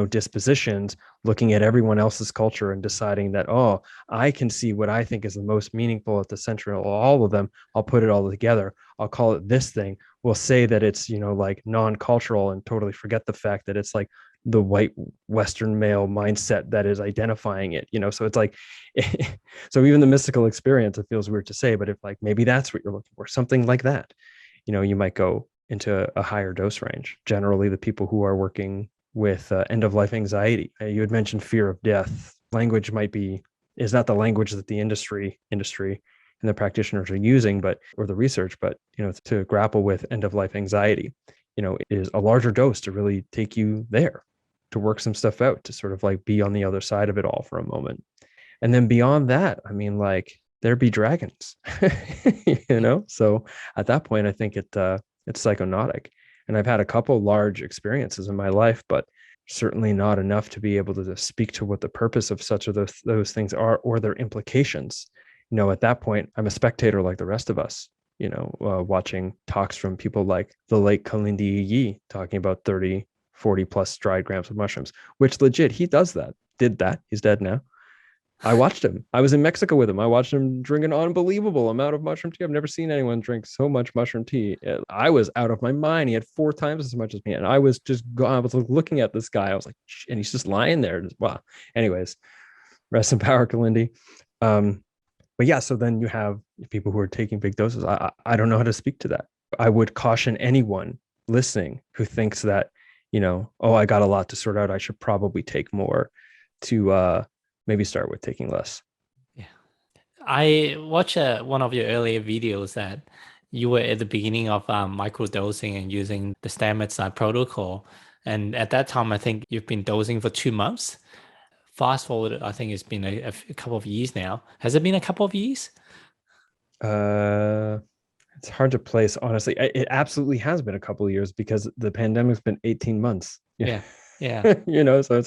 dispositions, looking at everyone else's culture and deciding that, oh, I can see what I think is the most meaningful at the center of all of them. I'll put it all together. I'll call it this thing. We'll say that it's, like non-cultural, and totally forget the fact that it's like the white Western male mindset that is identifying it, so it's like, so even the mystical experience, it feels weird to say, but if like, maybe that's what you're looking for, something like that, you might go into a higher dose range. Generally, the people who are working with end of life anxiety, you had mentioned fear of death. Language is not the language that the industry and the practitioners are using, or the research, but to grapple with end of life anxiety, is a larger dose to really take you there, to work some stuff out, to sort of like be on the other side of it all for a moment. And then beyond that, I mean, like, there be dragons, So at that point, I think it's psychonautic. And I've had a couple large experiences in my life, but certainly not enough to be able to speak to what the purpose of such of those things are, or their implications. At that point, I'm a spectator like the rest of us, watching talks from people like the late Kalindi Yi talking about 30, 40 plus dried grams of mushrooms, which legit, he did that. He's dead now. I watched him. I was in Mexico with him. I watched him drink an unbelievable amount of mushroom tea. I've never seen anyone drink so much mushroom tea. I was out of my mind. He had 4 times as much as me. And I was looking at this guy. I was like, and he's just lying there. Wow. Anyways, rest in power, Kalindi. But yeah, so then you have people who are taking big doses. I don't know how to speak to that. I would caution anyone listening who thinks that, oh, I got a lot to sort out, I should probably take more, to maybe start with taking less. Yeah. I watched one of your earlier videos that you were at the beginning of microdosing and using the Stamets protocol. And at that time, I think you've been dosing for 2 months. Fast forward, I think it's been a couple of years now. Has it been a couple of years? It's hard to place, honestly. It absolutely has been a couple of years, because the pandemic's been 18 months. Yeah. So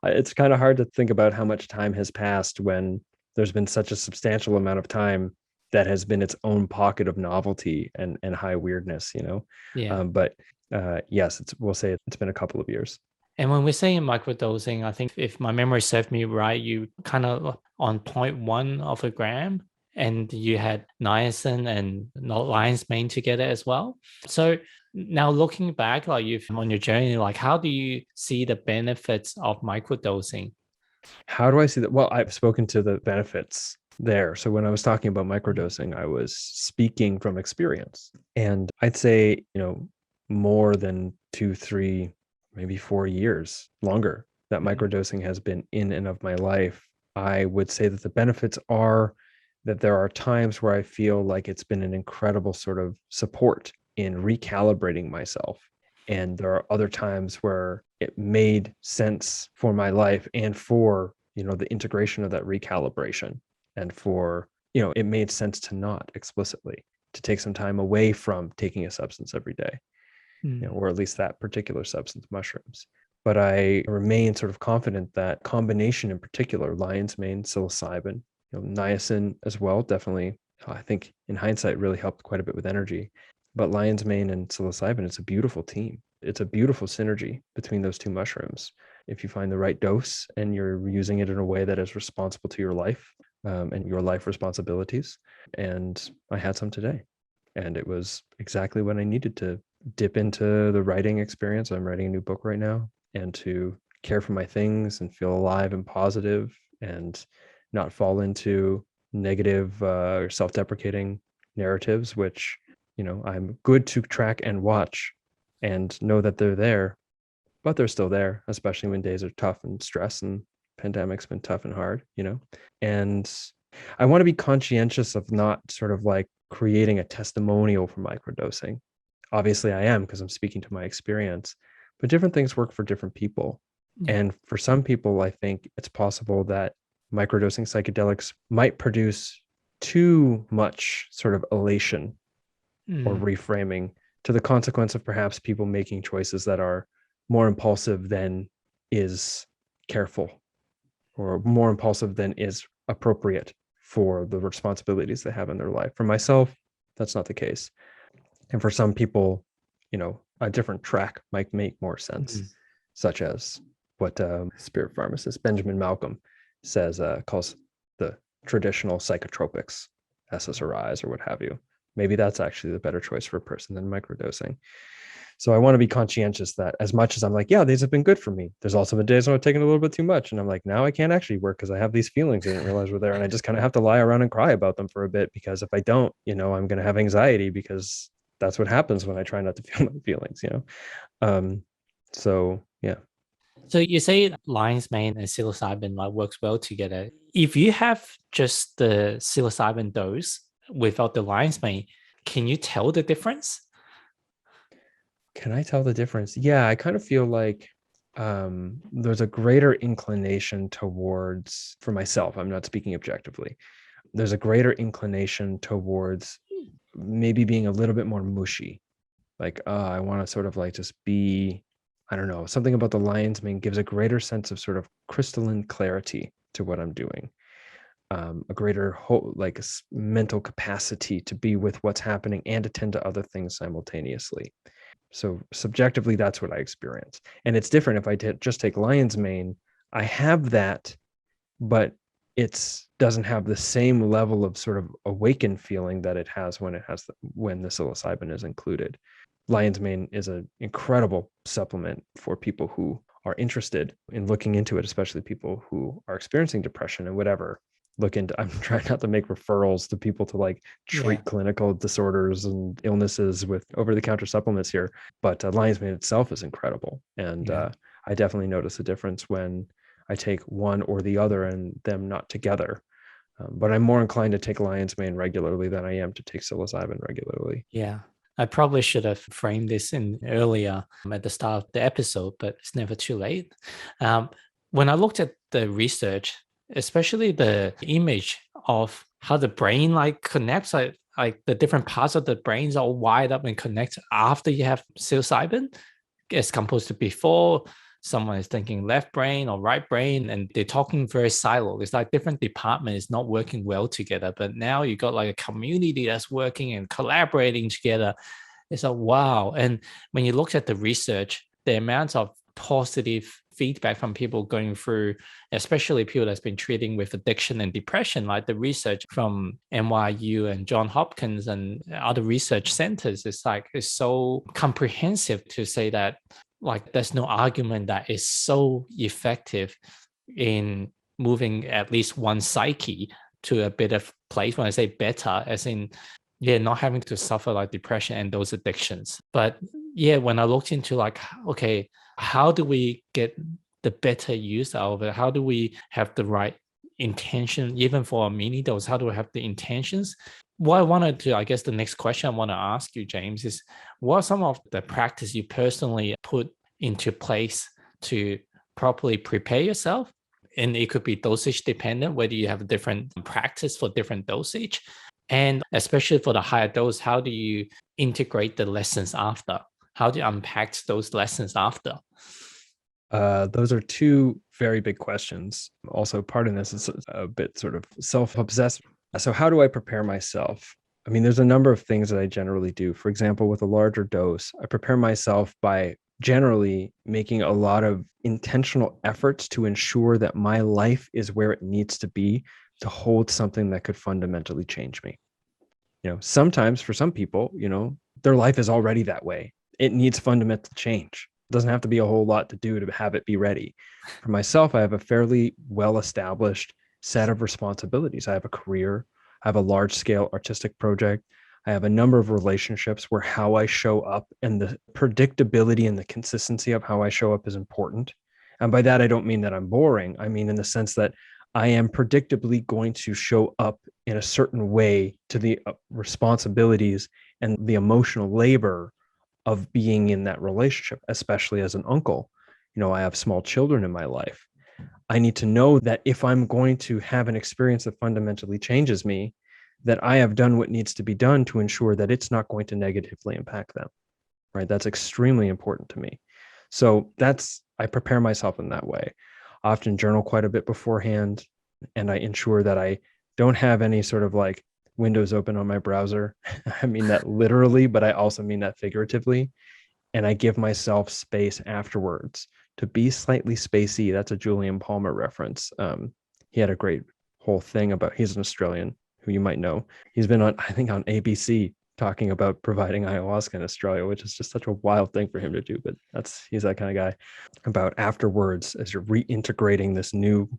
it's kind of hard to think about how much time has passed when there's been such a substantial amount of time that has been its own pocket of novelty and high weirdness, Yeah. But yes, we'll say it's been a couple of years. And when we're saying microdosing, I think if my memory serves me right, you kind of on 0.1 of a gram, and you had niacin and lion's mane together as well. So now looking back, like you've on your journey, like how do you see the benefits of microdosing? How do I see that? Well, I've spoken to the benefits there. So when I was talking about microdosing, I was speaking from experience. And I'd say, more than 2, 3, maybe 4 years longer that microdosing has been in and of my life, I would say that the benefits are that there are times where I feel like it's been an incredible sort of support in recalibrating myself. And there are other times where it made sense for my life and for, the integration of that recalibration, and for, it made sense to not explicitly, to take some time away from taking a substance every day, or at least that particular substance, mushrooms. But I remain sort of confident that combination, in particular, lion's mane, psilocybin, niacin as well, definitely, I think in hindsight really helped quite a bit with energy. But lion's mane and psilocybin, it's a beautiful team. It's a beautiful synergy between those two mushrooms. If you find the right dose and you're using it in a way that is responsible to your life, and your life responsibilities. And I had some today, and it was exactly what I needed to dip into the writing experience. I'm writing a new book right now, and to care for my things and feel alive and positive, and not fall into negative or self-deprecating narratives, which, I'm good to track and watch and know that they're there, but they're still there, especially when days are tough and stress and pandemic's been tough and hard, and I want to be conscientious of not sort of like creating a testimonial for microdosing. Obviously I am, because I'm speaking to my experience, but different things work for different people. Yeah. And for some people, I think it's possible that microdosing psychedelics might produce too much sort of elation or Mm. reframing, to the consequence of perhaps people making choices that are more impulsive than is careful, or more impulsive than is appropriate for the responsibilities they have in their life. For myself, that's not the case. And for some people, a different track might make more sense, Mm. such as what spirit pharmacist Benjamin Malcolm calls the traditional psychotropics, SSRIs or what have you. Maybe that's actually the better choice for a person than microdosing. So I want to be conscientious that as much as I'm like, yeah, these have been good for me, there's also been days when I've taken a little bit too much. And I'm like, now I can't actually work because I have these feelings I didn't realize were there. And I just kind of have to lie around and cry about them for a bit, because if I don't, I'm going to have anxiety, because that's what happens when I try not to feel my feelings. So yeah. So you say lion's mane and psilocybin like works well together. If you have just the psilocybin dose without the lion's mane, can you tell the difference? Can I tell the difference? Yeah, I kind of feel like there's a greater inclination towards, for myself, I'm not speaking objectively, there's a greater inclination towards maybe being a little bit more mushy. Like, I want to sort of like just be, I don't know, something about the lion's mane gives a greater sense of sort of crystalline clarity to what I'm doing. A greater mental capacity to be with what's happening and attend to other things simultaneously. So subjectively, that's what I experience. And it's different if I just take lion's mane. I have that, but it doesn't have the same level of sort of awakened feeling that it has when when the psilocybin is included. Lion's mane is an incredible supplement for people who are interested in looking into it, especially people who are experiencing depression and whatever. I'm trying not to make referrals to people to like Yeah. treat clinical disorders and illnesses with over-the-counter supplements here, but lion's mane itself is incredible. And Yeah. I definitely notice a difference when I take one or the other and them not together. But I'm more inclined to take lion's mane regularly than I am to take psilocybin regularly. Yeah. I probably should have framed this in earlier at the start of the episode, but it's never too late. Um, when I looked at the research, especially the image of how the brain like connects, like the different parts of the brains are wired up and connect after you have psilocybin, as opposed to before. Someone is thinking left brain or right brain, and they're talking very siloed. It's like different departments not working well together. But now you got like a community that's working and collaborating together. It's like, wow. And when you look at the research, the amount of positive feedback from people going through, especially people that's been treating with addiction and depression, like the research from NYU and John Hopkins and other research centers, it's so comprehensive to say that like there's no argument that is so effective in moving at least one psyche to a better place. When I say better, as in, yeah, not having to suffer like depression and those addictions. But yeah, when I looked into like, okay, how do we get the better use out of it? How do we have the right intention, even for a mini dose? How do we have the intentions? What I wanted to, I guess the next question I want to ask you, James, is what are some of the practice you personally put into place to properly prepare yourself? And it could be dosage dependent, whether you have a different practice for different dosage. And especially for the higher dose, how do you integrate the lessons after? How do you unpack those lessons after? Those are two very big questions. Also, part of this is a bit sort of self-obsessed. So how do I prepare myself? I mean, there's a number of things that I generally do. For example, with a larger dose, I prepare myself by generally making a lot of intentional efforts to ensure that my life is where it needs to be to hold something that could fundamentally change me. Sometimes for some people, their life is already that way. It needs fundamental change. It doesn't have to be a whole lot to do to have it be ready. For myself, I have a fairly well-established set of responsibilities. I have a career. I have a large-scale artistic project. I have a number of relationships where how I show up and the predictability and the consistency of how I show up is important. And by that, I don't mean that I'm boring. I mean in the sense that I am predictably going to show up in a certain way to the responsibilities and the emotional labor of being in that relationship, especially as an uncle. I have small children in my life. I need to know that if I'm going to have an experience that fundamentally changes me, that I have done what needs to be done to ensure that it's not going to negatively impact them, right? That's extremely important to me. So I prepare myself in that way. I often journal quite a bit beforehand, and I ensure that I don't have any sort of like windows open on my browser. I mean that literally, but I also mean that figuratively. And I give myself space afterwards to be slightly spacey. That's a Julian Palmer reference. He had a great whole thing about, he's an Australian who you might know. He's been on, I think, on ABC talking about providing ayahuasca in Australia, which is just such a wild thing for him to do. But he's that kind of guy. About afterwards, as you're reintegrating this new,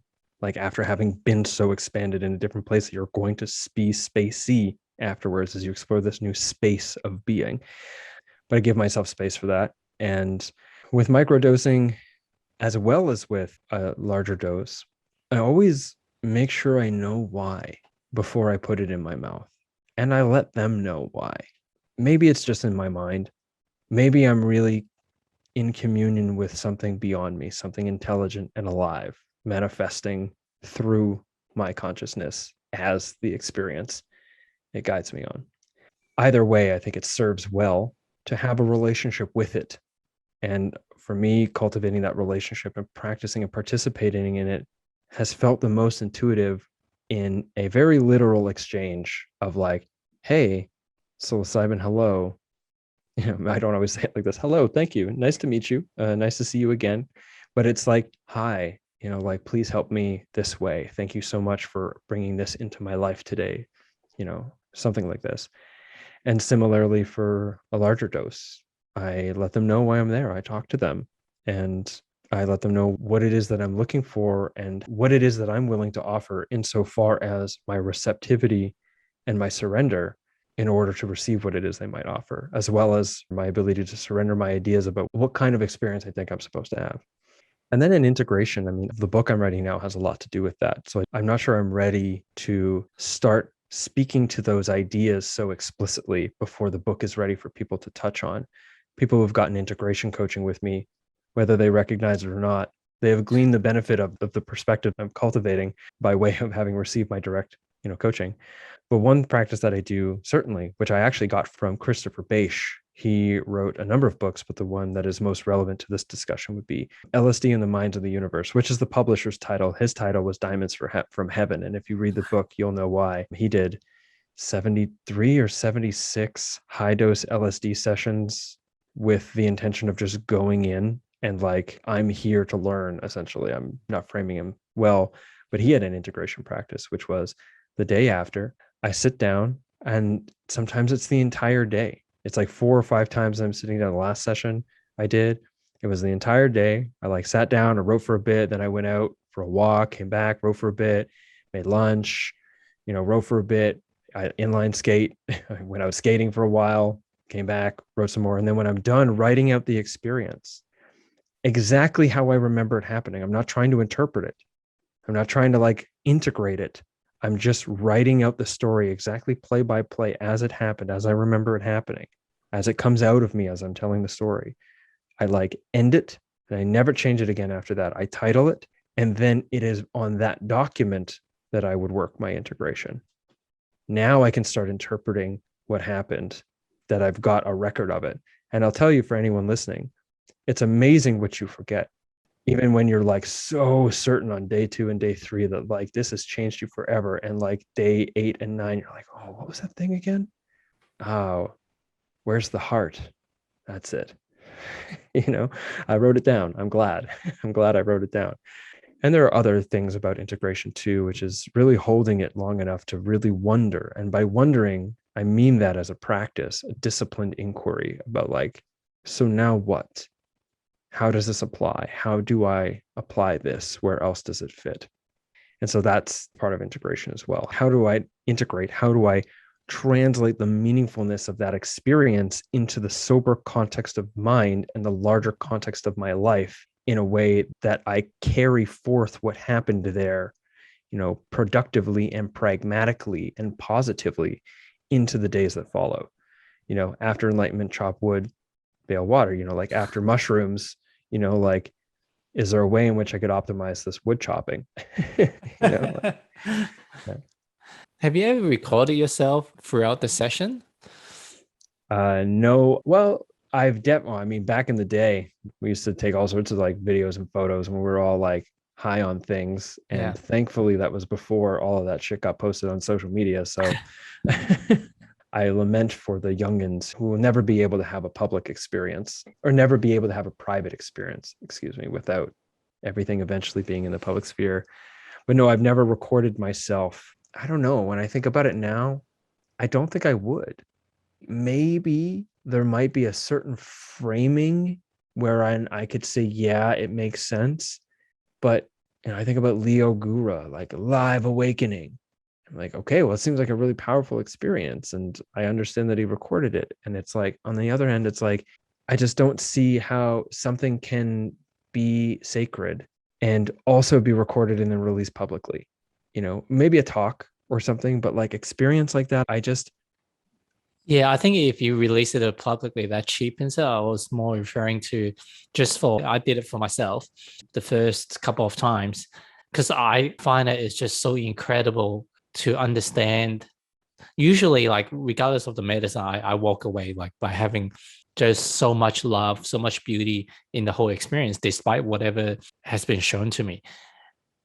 like after having been so expanded in a different place, you're going to be spacey afterwards as you explore this new space of being. But I give myself space for that. And with microdosing, as well as with a larger dose, I always make sure I know why before I put it in my mouth. And I let them know why. Maybe it's just in my mind. Maybe I'm really in communion with something beyond me, something intelligent and alive, manifesting through my consciousness as the experience it guides me on. Either way, I think it serves well to have a relationship with it. And for me, cultivating that relationship and practicing and participating in it has felt the most intuitive in a very literal exchange of like, hey, psilocybin, hello. I don't always say it like this. Hello, thank you. Nice to meet you. Nice to see you again. But it's like, hi, like, please help me this way. Thank you so much for bringing this into my life today. Something like this. And similarly for a larger dose, I let them know why I'm there. I talk to them and I let them know what it is that I'm looking for and what it is that I'm willing to offer insofar as my receptivity and my surrender in order to receive what it is they might offer, as well as my ability to surrender my ideas about what kind of experience I think I'm supposed to have. And then in integration, I mean, the book I'm writing now has a lot to do with that. So I'm not sure I'm ready to start speaking to those ideas so explicitly before the book is ready for people to touch on. People who've gotten integration coaching with me, whether they recognize it or not, they have gleaned the benefit of the perspective I'm cultivating by way of having received my direct, coaching. But one practice that I do, certainly, which I actually got from Christopher Bache, he wrote a number of books, but the one that is most relevant to this discussion would be LSD and the Minds of the Universe, which is the publisher's title. His title was Diamonds from Heaven. And if you read the book, you'll know why. He did 73 or 76 high dose LSD sessions with the intention of just going in and like, I'm here to learn, essentially. I'm not framing him well, but he had an integration practice, which was the day after I sit down, and sometimes it's the entire day. It's like 4 or 5 times I'm sitting down. The last session I did, it was the entire day. I like sat down, I wrote for a bit, then I went out for a walk, came back, wrote for a bit, made lunch, wrote for a bit, I inline skate. I went out skating for a while, came back, wrote some more. And then when I'm done writing out the experience, exactly how I remember it happening, I'm not trying to interpret it. I'm not trying to like integrate it. I'm just writing out the story exactly play by play as it happened, as I remember it happening, as it comes out of me as I'm telling the story. I like end it and I never change it again after that. I title it, and then it is on that document that I would work my integration. Now I can start interpreting what happened, that I've got a record of it. And I'll tell you, for anyone listening, it's amazing what you forget. Even when you're like so certain on day 2 and day 3 that like this has changed you forever, and like day 8 and 9 you're like, oh, what was that thing again? Oh, where's the heart? That's it. I wrote it down. I'm glad. I'm glad I wrote it down. And there are other things about integration too, which is really holding it long enough to really wonder. And by wondering, I mean that as a practice, a disciplined inquiry about like, so now what? How does this apply? How do I apply this? Where else does it fit? And so that's part of integration as well. How do I integrate? How do I translate the meaningfulness of that experience into the sober context of mind and the larger context of my life in a way that I carry forth what happened there, productively and pragmatically and positively into the days that follow? After enlightenment, chop wood, bale water, like after mushrooms, like is there a way in which I could optimize this wood chopping? You know, like, yeah. Have you ever recorded yourself throughout the session? No, well, I mean, back in the day, we used to take all sorts of like videos and photos when we were all like high on things. Yeah. And thankfully, that was before all of that shit got posted on social media. So I lament for the youngins who will never be able to have a public experience or never be able to have a private experience, excuse me, without everything eventually being in the public sphere. But no, I've never recorded myself. I don't know. When I think about it now, I don't think I would. Maybe there might be a certain framing where I could say, yeah, it makes sense. But I think about Leo Gura, like live awakening. I'm like, okay, well, it seems like a really powerful experience. And I understand that he recorded it. And it's like, on the other hand, it's like, I just don't see how something can be sacred and also be recorded and then released publicly. Maybe a talk or something, but like experience like that, Yeah, I think if you release it publicly, that cheapens it. I was more referring to I did it for myself the first couple of times because I find it is just so incredible to understand. Usually, like regardless of the medicine, I walk away like by having just so much love, so much beauty in the whole experience, despite whatever has been shown to me.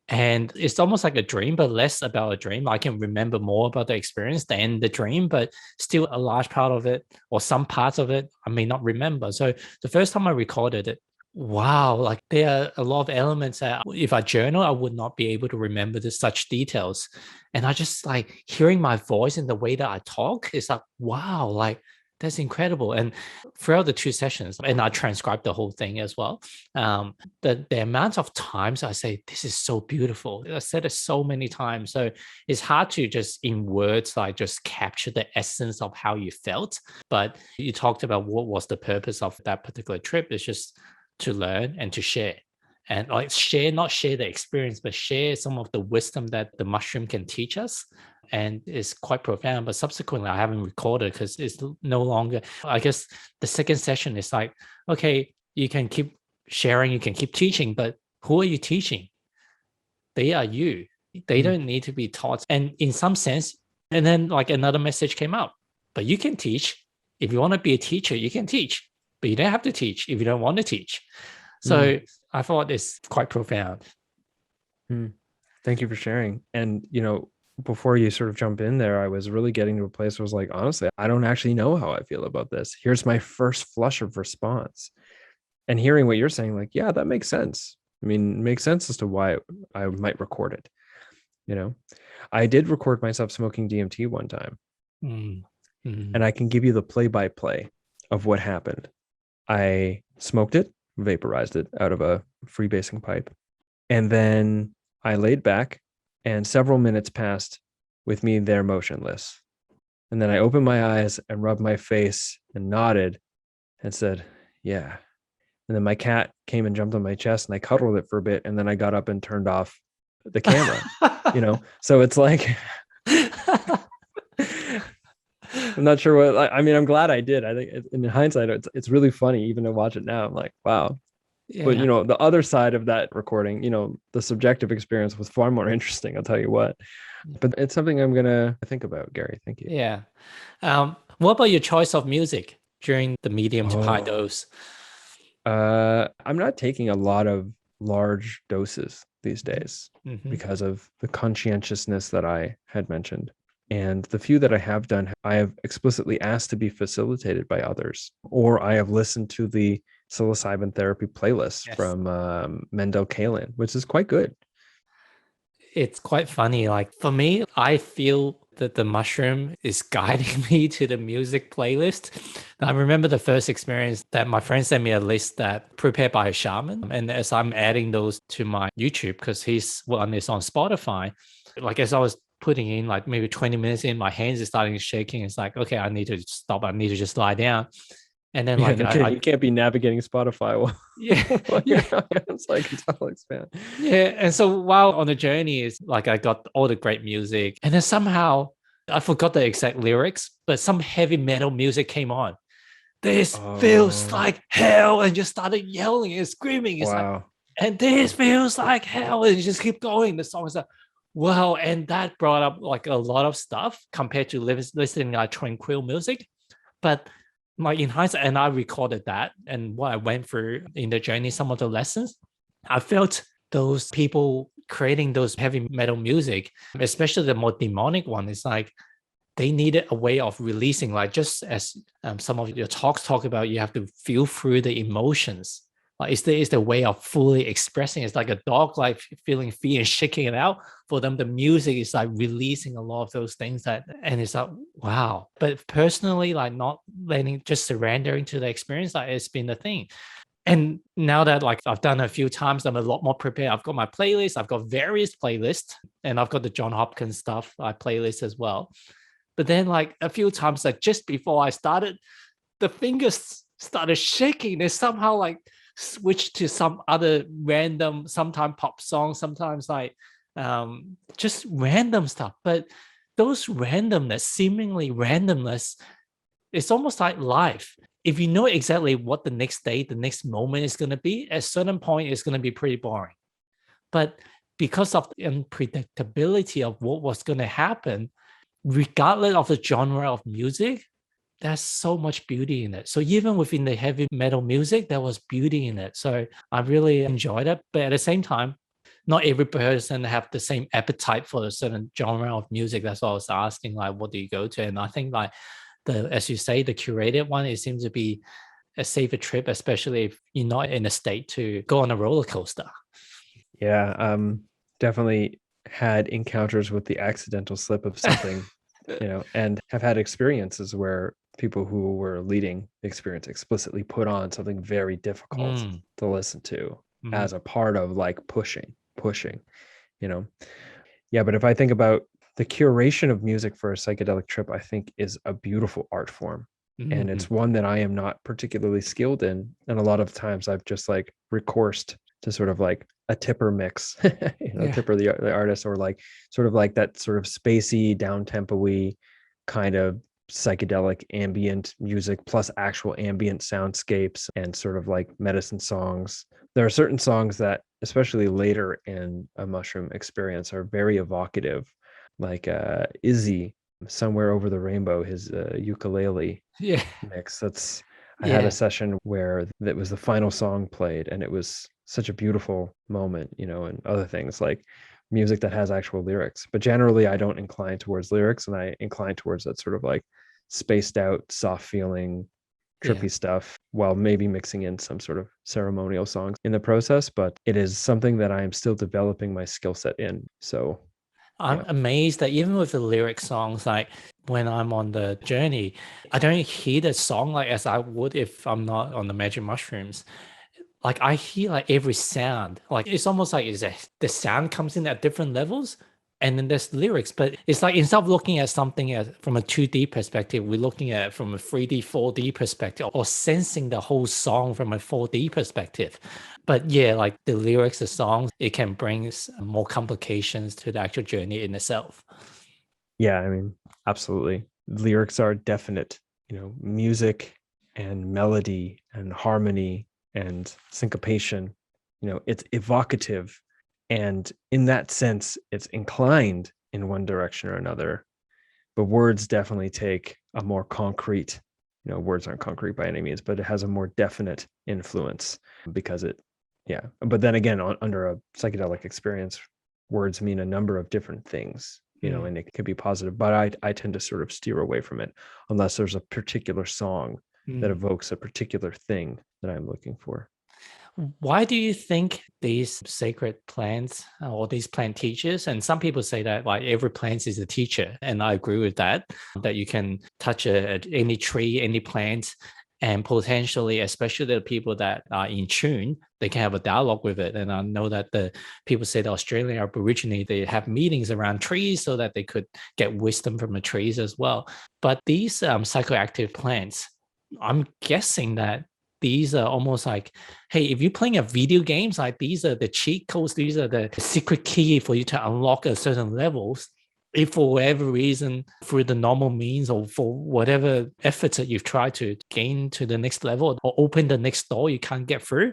And it's almost like a dream, but less about a dream. I can remember more about the experience than the dream, but still a large part of it or some parts of it I may not remember. So the first time I recorded it, wow, like there are a lot of elements that if I journal, I would not be able to remember such details. And I just like hearing my voice and the way that I talk, it's like, wow, like that's incredible. And throughout the 2 sessions, and I transcribed the whole thing as well. The amount of times I say, this is so beautiful. I said it so many times. So it's hard to just in words, like just capture the essence of how you felt. But you talked about what was the purpose of that particular trip. It's just to learn and to share. And like not share the experience, but share some of the wisdom that the mushroom can teach us. And it's quite profound. But subsequently, I haven't recorded because it's no longer, I guess the second session is like, okay, you can keep sharing, you can keep teaching, but who are you teaching? They are you. They don't need to be taught. And in some sense, and then like another message came out, but you can teach. If you want to be a teacher, you can teach, but you don't have to teach if you don't want to teach. So I thought it's quite profound. Thank you for sharing. And, before you sort of jump in there, I was really getting to a place where I was like, honestly, I don't actually know how I feel about this. Here's my first flush of response. And hearing what you're saying, like, yeah, that makes sense. I mean, it makes sense as to why I might record it. I did record myself smoking DMT one time. And I can give you the play-by-play of what happened. I smoked it, vaporized it out of a freebasing pipe. And then I laid back and several minutes passed with me there motionless. And then I opened my eyes and rubbed my face and nodded and said, yeah. And then my cat came and jumped on my chest and I cuddled it for a bit. And then I got up and turned off the camera, So it's like, I'm not sure I'm glad I did. I think in hindsight, it's really funny even to watch it now. I'm like, wow. Yeah. But, the other side of that recording, the subjective experience was far more interesting. I'll tell you what. But it's something I'm going to think about, Gary. Thank you. Yeah. What about your choice of music during the medium to high dose? I'm not taking a lot of large doses these days because of the conscientiousness that I had mentioned. And the few that I have done, I have explicitly asked to be facilitated by others, or I have listened to the psilocybin therapy playlist from Mendel Kaelin, which is quite good. It's quite funny. Like for me, I feel that the mushroom is guiding me to the music playlist. I remember the first experience that my friend sent me a list that prepared by a shaman. And as I'm adding those to my YouTube, because his one is on Spotify, like as I was putting in like maybe 20 minutes in, my hands are starting shaking. It's like, okay, I need to stop. I need to just lie down. And then you can't be navigating Spotify while it's like psychedelic fan. Yeah. And so while on the journey is like I got all the great music and then somehow I forgot the exact lyrics, but some heavy metal music came on. This feels like hell, and just started yelling and screaming. It's like, and this feels like hell. And you just keep going. The song is like, wow. And that brought up like a lot of stuff compared to listening like tranquil music. But like in hindsight, and I recorded that and what I went through in the journey, some of the lessons, I felt those people creating those heavy metal music, especially the more demonic one, is like they needed a way of releasing, like just as some of your talks talk about, you have to feel through the emotions. Like it's the way of fully expressing. It's like a dog like feeling fear and shaking it out. For them, the music is like releasing a lot of those things that, and it's like, wow. But personally, like not letting, just surrendering to the experience, like it's been the thing. And now that like I've done a few times, I'm a lot more prepared. I've got my playlist, I've got various playlists, and I've got the John Hopkins stuff, playlist as well. But then like a few times, like just before I started, the fingers started shaking. They somehow like switched to some other random, sometimes pop song, sometimes like just random stuff. But those randomness, seemingly randomness, it's almost like life. If you know exactly what the next day, the next moment is going to be, at a certain point, it's going to be pretty boring. But because of the unpredictability of what was going to happen, regardless of the genre of music, there's so much beauty in it. So even within the heavy metal music, there was beauty in it. So I really enjoyed it. But at the same time, not every person have the same appetite for a certain genre of music. That's why I was asking, like, what do you go to? And I think like as you say, the curated one, it seems to be a safer trip, especially if you're not in a state to go on a roller coaster. Yeah, definitely had encounters with the accidental slip of something, and have had experiences where people who were leading the experience explicitly put on something very difficult to listen to as a part of like pushing, Yeah, but if I think about the curation of music for a psychedelic trip, I think is a beautiful art form. And it's one that I am not particularly skilled in. And a lot of times I've just like recoursed to sort of like a tipper mix, tipper the artist, or like sort of like that sort of spacey, down tempo-y kind of psychedelic ambient music plus actual ambient soundscapes and sort of like medicine songs. There are certain songs that, especially later in a mushroom experience, are very evocative, like Izzy, Somewhere Over the Rainbow, his ukulele mix. I had a session where that was the final song played, and it was such a beautiful moment, and other things like music that has actual lyrics. But generally, I don't incline towards lyrics, and I incline towards that sort of like spaced out, soft feeling, trippy stuff, while maybe mixing in some sort of ceremonial songs in the process. But it is something that I am still developing my skill set in. So I'm amazed that even with the lyric songs, like when I'm on the journey, I don't hear the song like as I would if I'm not on the magic mushrooms. Like I hear like every sound, like it's almost like the sound comes in at different levels, and then there's lyrics. But it's like instead of looking at something from a 2D perspective, we're looking at it from a 3D, 4D perspective, or sensing the whole song from a 4D perspective. But yeah, like the lyrics, the songs, it can bring more complications to the actual journey in itself. Yeah, I mean, absolutely. Lyrics are definite, music and melody and harmony and syncopation, it's evocative. And in that sense, it's inclined in one direction or another. But words definitely take a more concrete, words aren't concrete by any means, but it has a more definite influence because but then again, under a psychedelic experience, words mean a number of different things, and it could be positive, but I tend to sort of steer away from it unless there's a particular song that evokes a particular thing that I'm looking for. Why do you think these sacred plants or these plant teachers, and some people say that like every plant is a teacher, and I agree with that, that you can touch any tree, any plant, and potentially, especially the people that are in tune, they can have a dialogue with it. And I know that the people say the Australian Aborigine, they have meetings around trees so that they could get wisdom from the trees as well. But these psychoactive plants, I'm guessing that these are almost like, hey, if you're playing a video games, like these are the cheat codes, these are the secret key for you to unlock a certain levels. If for whatever reason, through the normal means or for whatever efforts that you've tried to gain to the next level or open the next door you can't get through,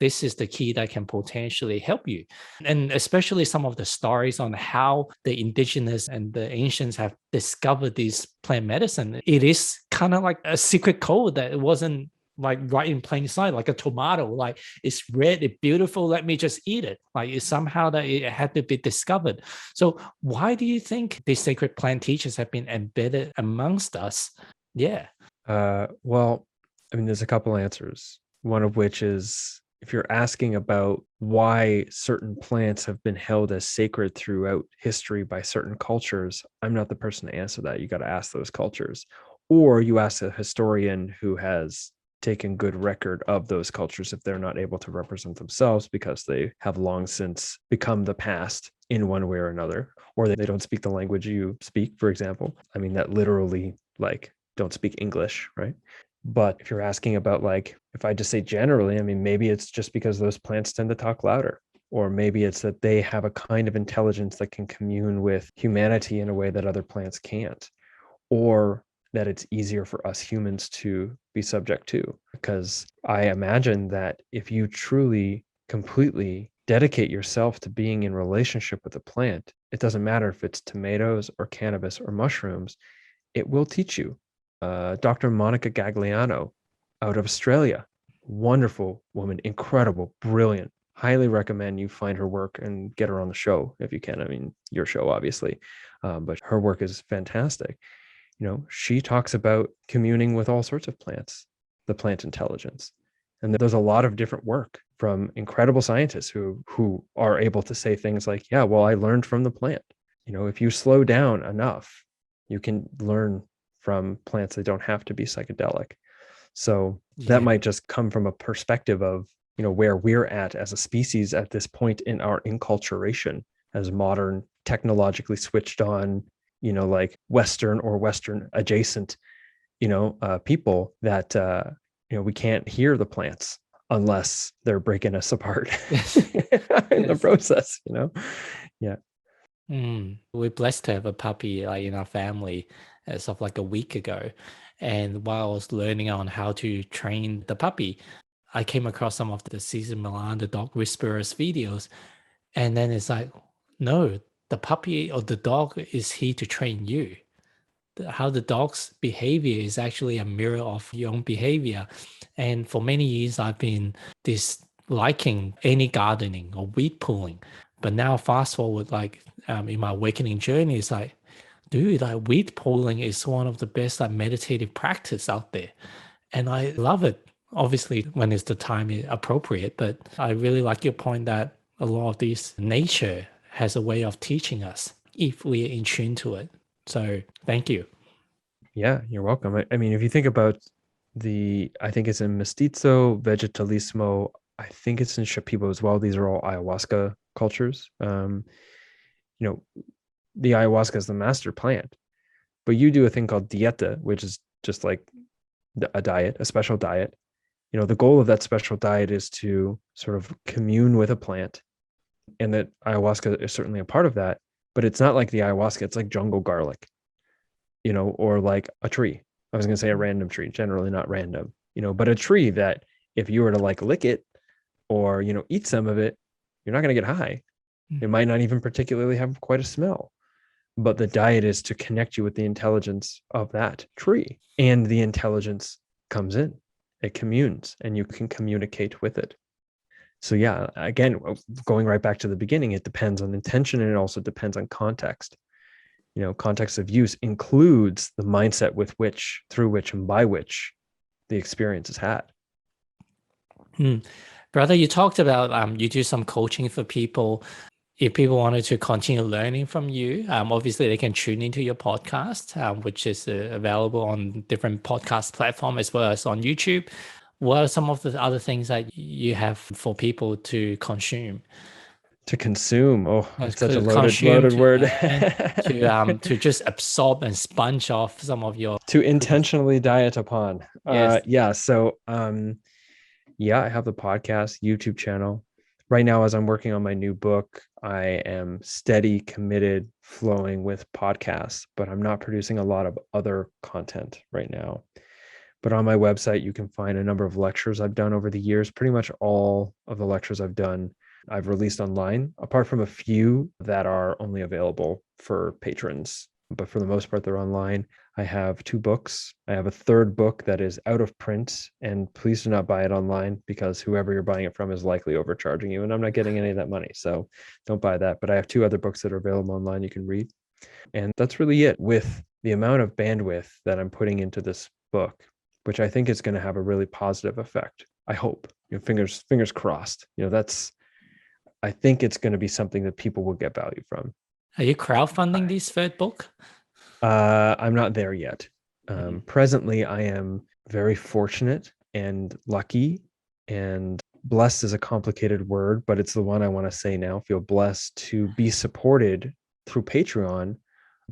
this is the key that can potentially help you. And especially some of the stories on how the indigenous and the ancients have discovered this plant medicine. It is kind of like a secret code that it wasn't like right in plain sight, like a tomato, like it's red, it's beautiful, let me just eat it. Like it's somehow that it had to be discovered. So why do you think these sacred plant teachers have been embedded amongst us? Yeah. Well, I mean, there's a couple answers. One of which is if you're asking about why certain plants have been held as sacred throughout history by certain cultures, I'm not the person to answer that. You got to ask those cultures. Or you ask a historian who has taken good record of those cultures if they're not able to represent themselves because they have long since become the past in one way or another, or they don't speak the language you speak, for example. I mean, that literally like don't speak English, right? But if you're asking about like, if I just say generally, I mean, maybe it's just because those plants tend to talk louder, or maybe it's that they have a kind of intelligence that can commune with humanity in a way that other plants can't, or that it's easier for us humans to be subject to. Because I imagine that if you truly, completely dedicate yourself to being in relationship with a plant, it doesn't matter if it's tomatoes or cannabis or mushrooms, it will teach you. Dr. Monica Gagliano out of Australia, wonderful woman, incredible, brilliant. Highly recommend you find her work and get her on the show if you can. I mean, your show, obviously, but her work is fantastic. You know, she talks about communing with all sorts of plants, the plant intelligence. And there's a lot of different work from incredible scientists who are able to say things like, yeah, well, I learned from the plant. You know, if you slow down enough, you can learn from plants that don't have to be psychedelic. So that might just come from a perspective of, you know, where we're at as a species at this point in our inculturation as modern, technologically switched on, you know, like Western or Western adjacent, you know, people that, you know, we can't hear the plants unless they're breaking us apart in the process, you know? Yeah. We're blessed to have a puppy like in our family as of like a week ago. And while I was learning on how to train the puppy, I came across some of the Cesar Millan, the dog whisperers videos. And then it's like, no, the puppy or the dog is here to train you. How the dog's behavior is actually a mirror of your own behavior. And for many years, I've been disliking any gardening or weed pulling. But now fast forward, like in my awakening journey, it's like, dude, like weed pulling is one of the best like meditative practice out there. And I love it, obviously, when it's the time appropriate. But I really like your point that a lot of this nature has a way of teaching us if we're in tune to it. So thank you. Yeah, you're welcome. I mean, if you think about I think it's in Mestizo, Vegetalismo, I think it's in Shipibo as well. These are all ayahuasca cultures. You know, the ayahuasca is the master plant, but you do a thing called dieta, which is just like a diet, a special diet. You know, the goal of that special diet is to sort of commune with a plant, and that ayahuasca is certainly a part of that, but it's not like the ayahuasca, it's like jungle garlic, you know, or like a tree. I was going to say a random tree, generally not random, you know, but a tree that if you were to like lick it or, you know, eat some of it, you're not going to get high. It might not even particularly have quite a smell, but the diet is to connect you with the intelligence of that tree, and the intelligence comes in, it communes, and you can communicate with it. So yeah, again, going right back to the beginning, it depends on intention, and it also depends on context. You know, context of use includes the mindset with which, through which, and by which the experience is had. Brother, you talked about you do some coaching for people. If people wanted to continue learning from you, obviously they can tune into your podcast, which is available on different podcast platforms as well as on YouTube. What are some of the other things that you have for people to consume? To consume, oh, that's such a loaded To word. to just absorb and sponge off some of your To intentionally diet upon. yes. Yeah. So yeah, I have the podcast, YouTube channel. Right now, as I'm working on my new book, I am steady, committed, flowing with podcasts, but I'm not producing a lot of other content right now. But on my website, you can find a number of lectures I've done over the years. Pretty much all of the lectures I've done, I've released online, apart from a few that are only available for patrons. But for the most part, they're online. I have 2 books. I have a 3rd book that is out of print, and please do not buy it online because whoever you're buying it from is likely overcharging you, and I'm not getting any of that money. So don't buy that. But I have 2 other books that are available online you can read. And that's really it. With the amount of bandwidth that I'm putting into this book, which I think is going to have a really positive effect. I hope, fingers crossed. I think it's going to be something that people will get value from. Are you crowdfunding this 3rd book? I'm not there yet. Presently, I am very fortunate and lucky, and blessed is a complicated word, but it's the one I want to say now. Feel blessed to be supported through Patreon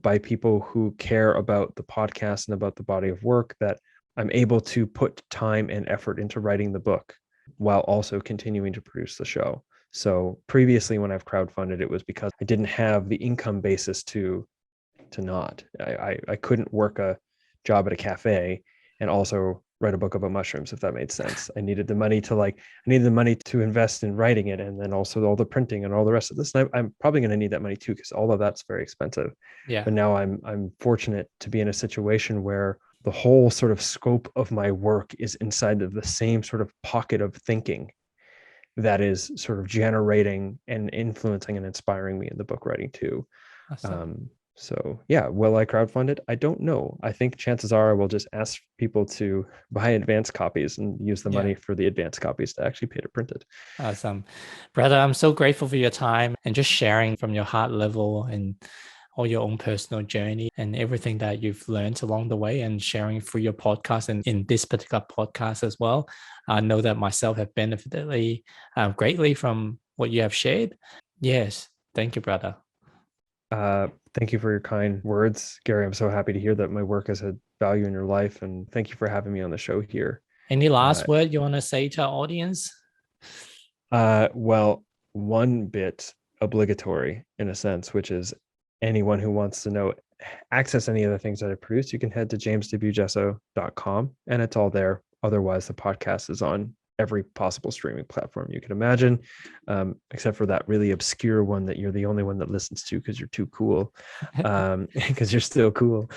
by people who care about the podcast and about the body of work, that I'm able to put time and effort into writing the book while also continuing to produce the show. So previously, when I've crowdfunded, it was because I didn't have the income basis to not. I couldn't work a job at a cafe and also write a book about mushrooms, if that made sense. I needed the money to invest in writing it, and then also all the printing and all the rest of this. And I'm probably going to need that money too, because all of that's very expensive. Yeah. But now I'm fortunate to be in a situation where the whole sort of scope of my work is inside of the same sort of pocket of thinking that is sort of generating and influencing and inspiring me in the book writing too. Awesome. So yeah, will I crowdfund it? I don't know. I think chances are I will just ask people to buy advanced copies and use the money for the advanced copies to actually pay to print it. Awesome. Brother, I'm so grateful for your time and just sharing from your heart level and all your own personal journey and everything that you've learned along the way, and sharing through your podcast and in this particular podcast as well. I know that myself have benefited greatly from what you have shared. Yes. Thank you, brother. Thank you for your kind words, Gary. I'm so happy to hear that my work has had value in your life, and thank you for having me on the show here. Any last word you want to say to our audience? Well, one bit obligatory in a sense, which is anyone who wants to access any of the things that I produce, you can head to jameswjesso.com and it's all there. Otherwise, the podcast is on every possible streaming platform you can imagine, except for that really obscure one that you're the only one that listens to because you're too cool, because you're still cool.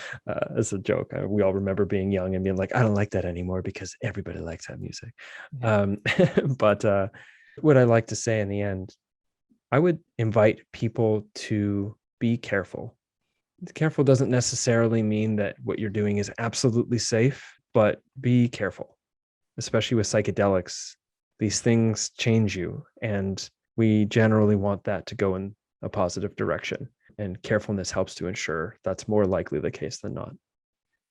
As a joke, we all remember being young and being like, I don't like that anymore because everybody likes that music. But what I like to say in the end, I would invite people to be careful. Careful doesn't necessarily mean that what you're doing is absolutely safe, but be careful. Especially with psychedelics, these things change you, and we generally want that to go in a positive direction. And carefulness helps to ensure that's more likely the case than not.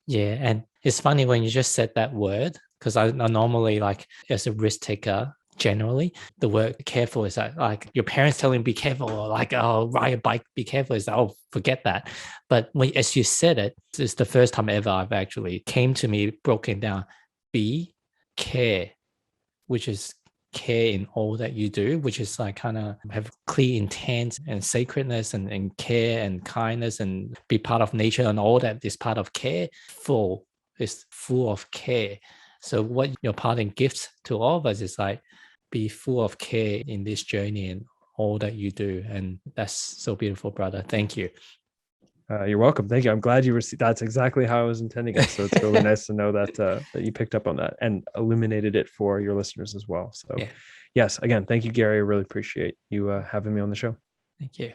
Yeah, and it's funny when you just said that word, because I normally, like, as a risk taker, generally the word careful is like your parents telling you be careful, or like, oh, ride a bike, be careful, is oh, forget that. But as you said it, it's the first time ever I've actually came to me broken down. Be care, which is care in all that you do, which is like kind of have clear intent and sacredness and care and kindness and be part of nature, and all that is part of care. Full is full of care. So what your parting gifts to all of us is like, be full of care in this journey and all that you do. And that's so beautiful, brother. Thank you. You're welcome. Thank you. I'm glad you received. That's exactly how I was intending it. So it's really nice to know that that you picked up on that and illuminated it for your listeners as well. So yes, again, thank you, Gary. I really appreciate you having me on the show. Thank you.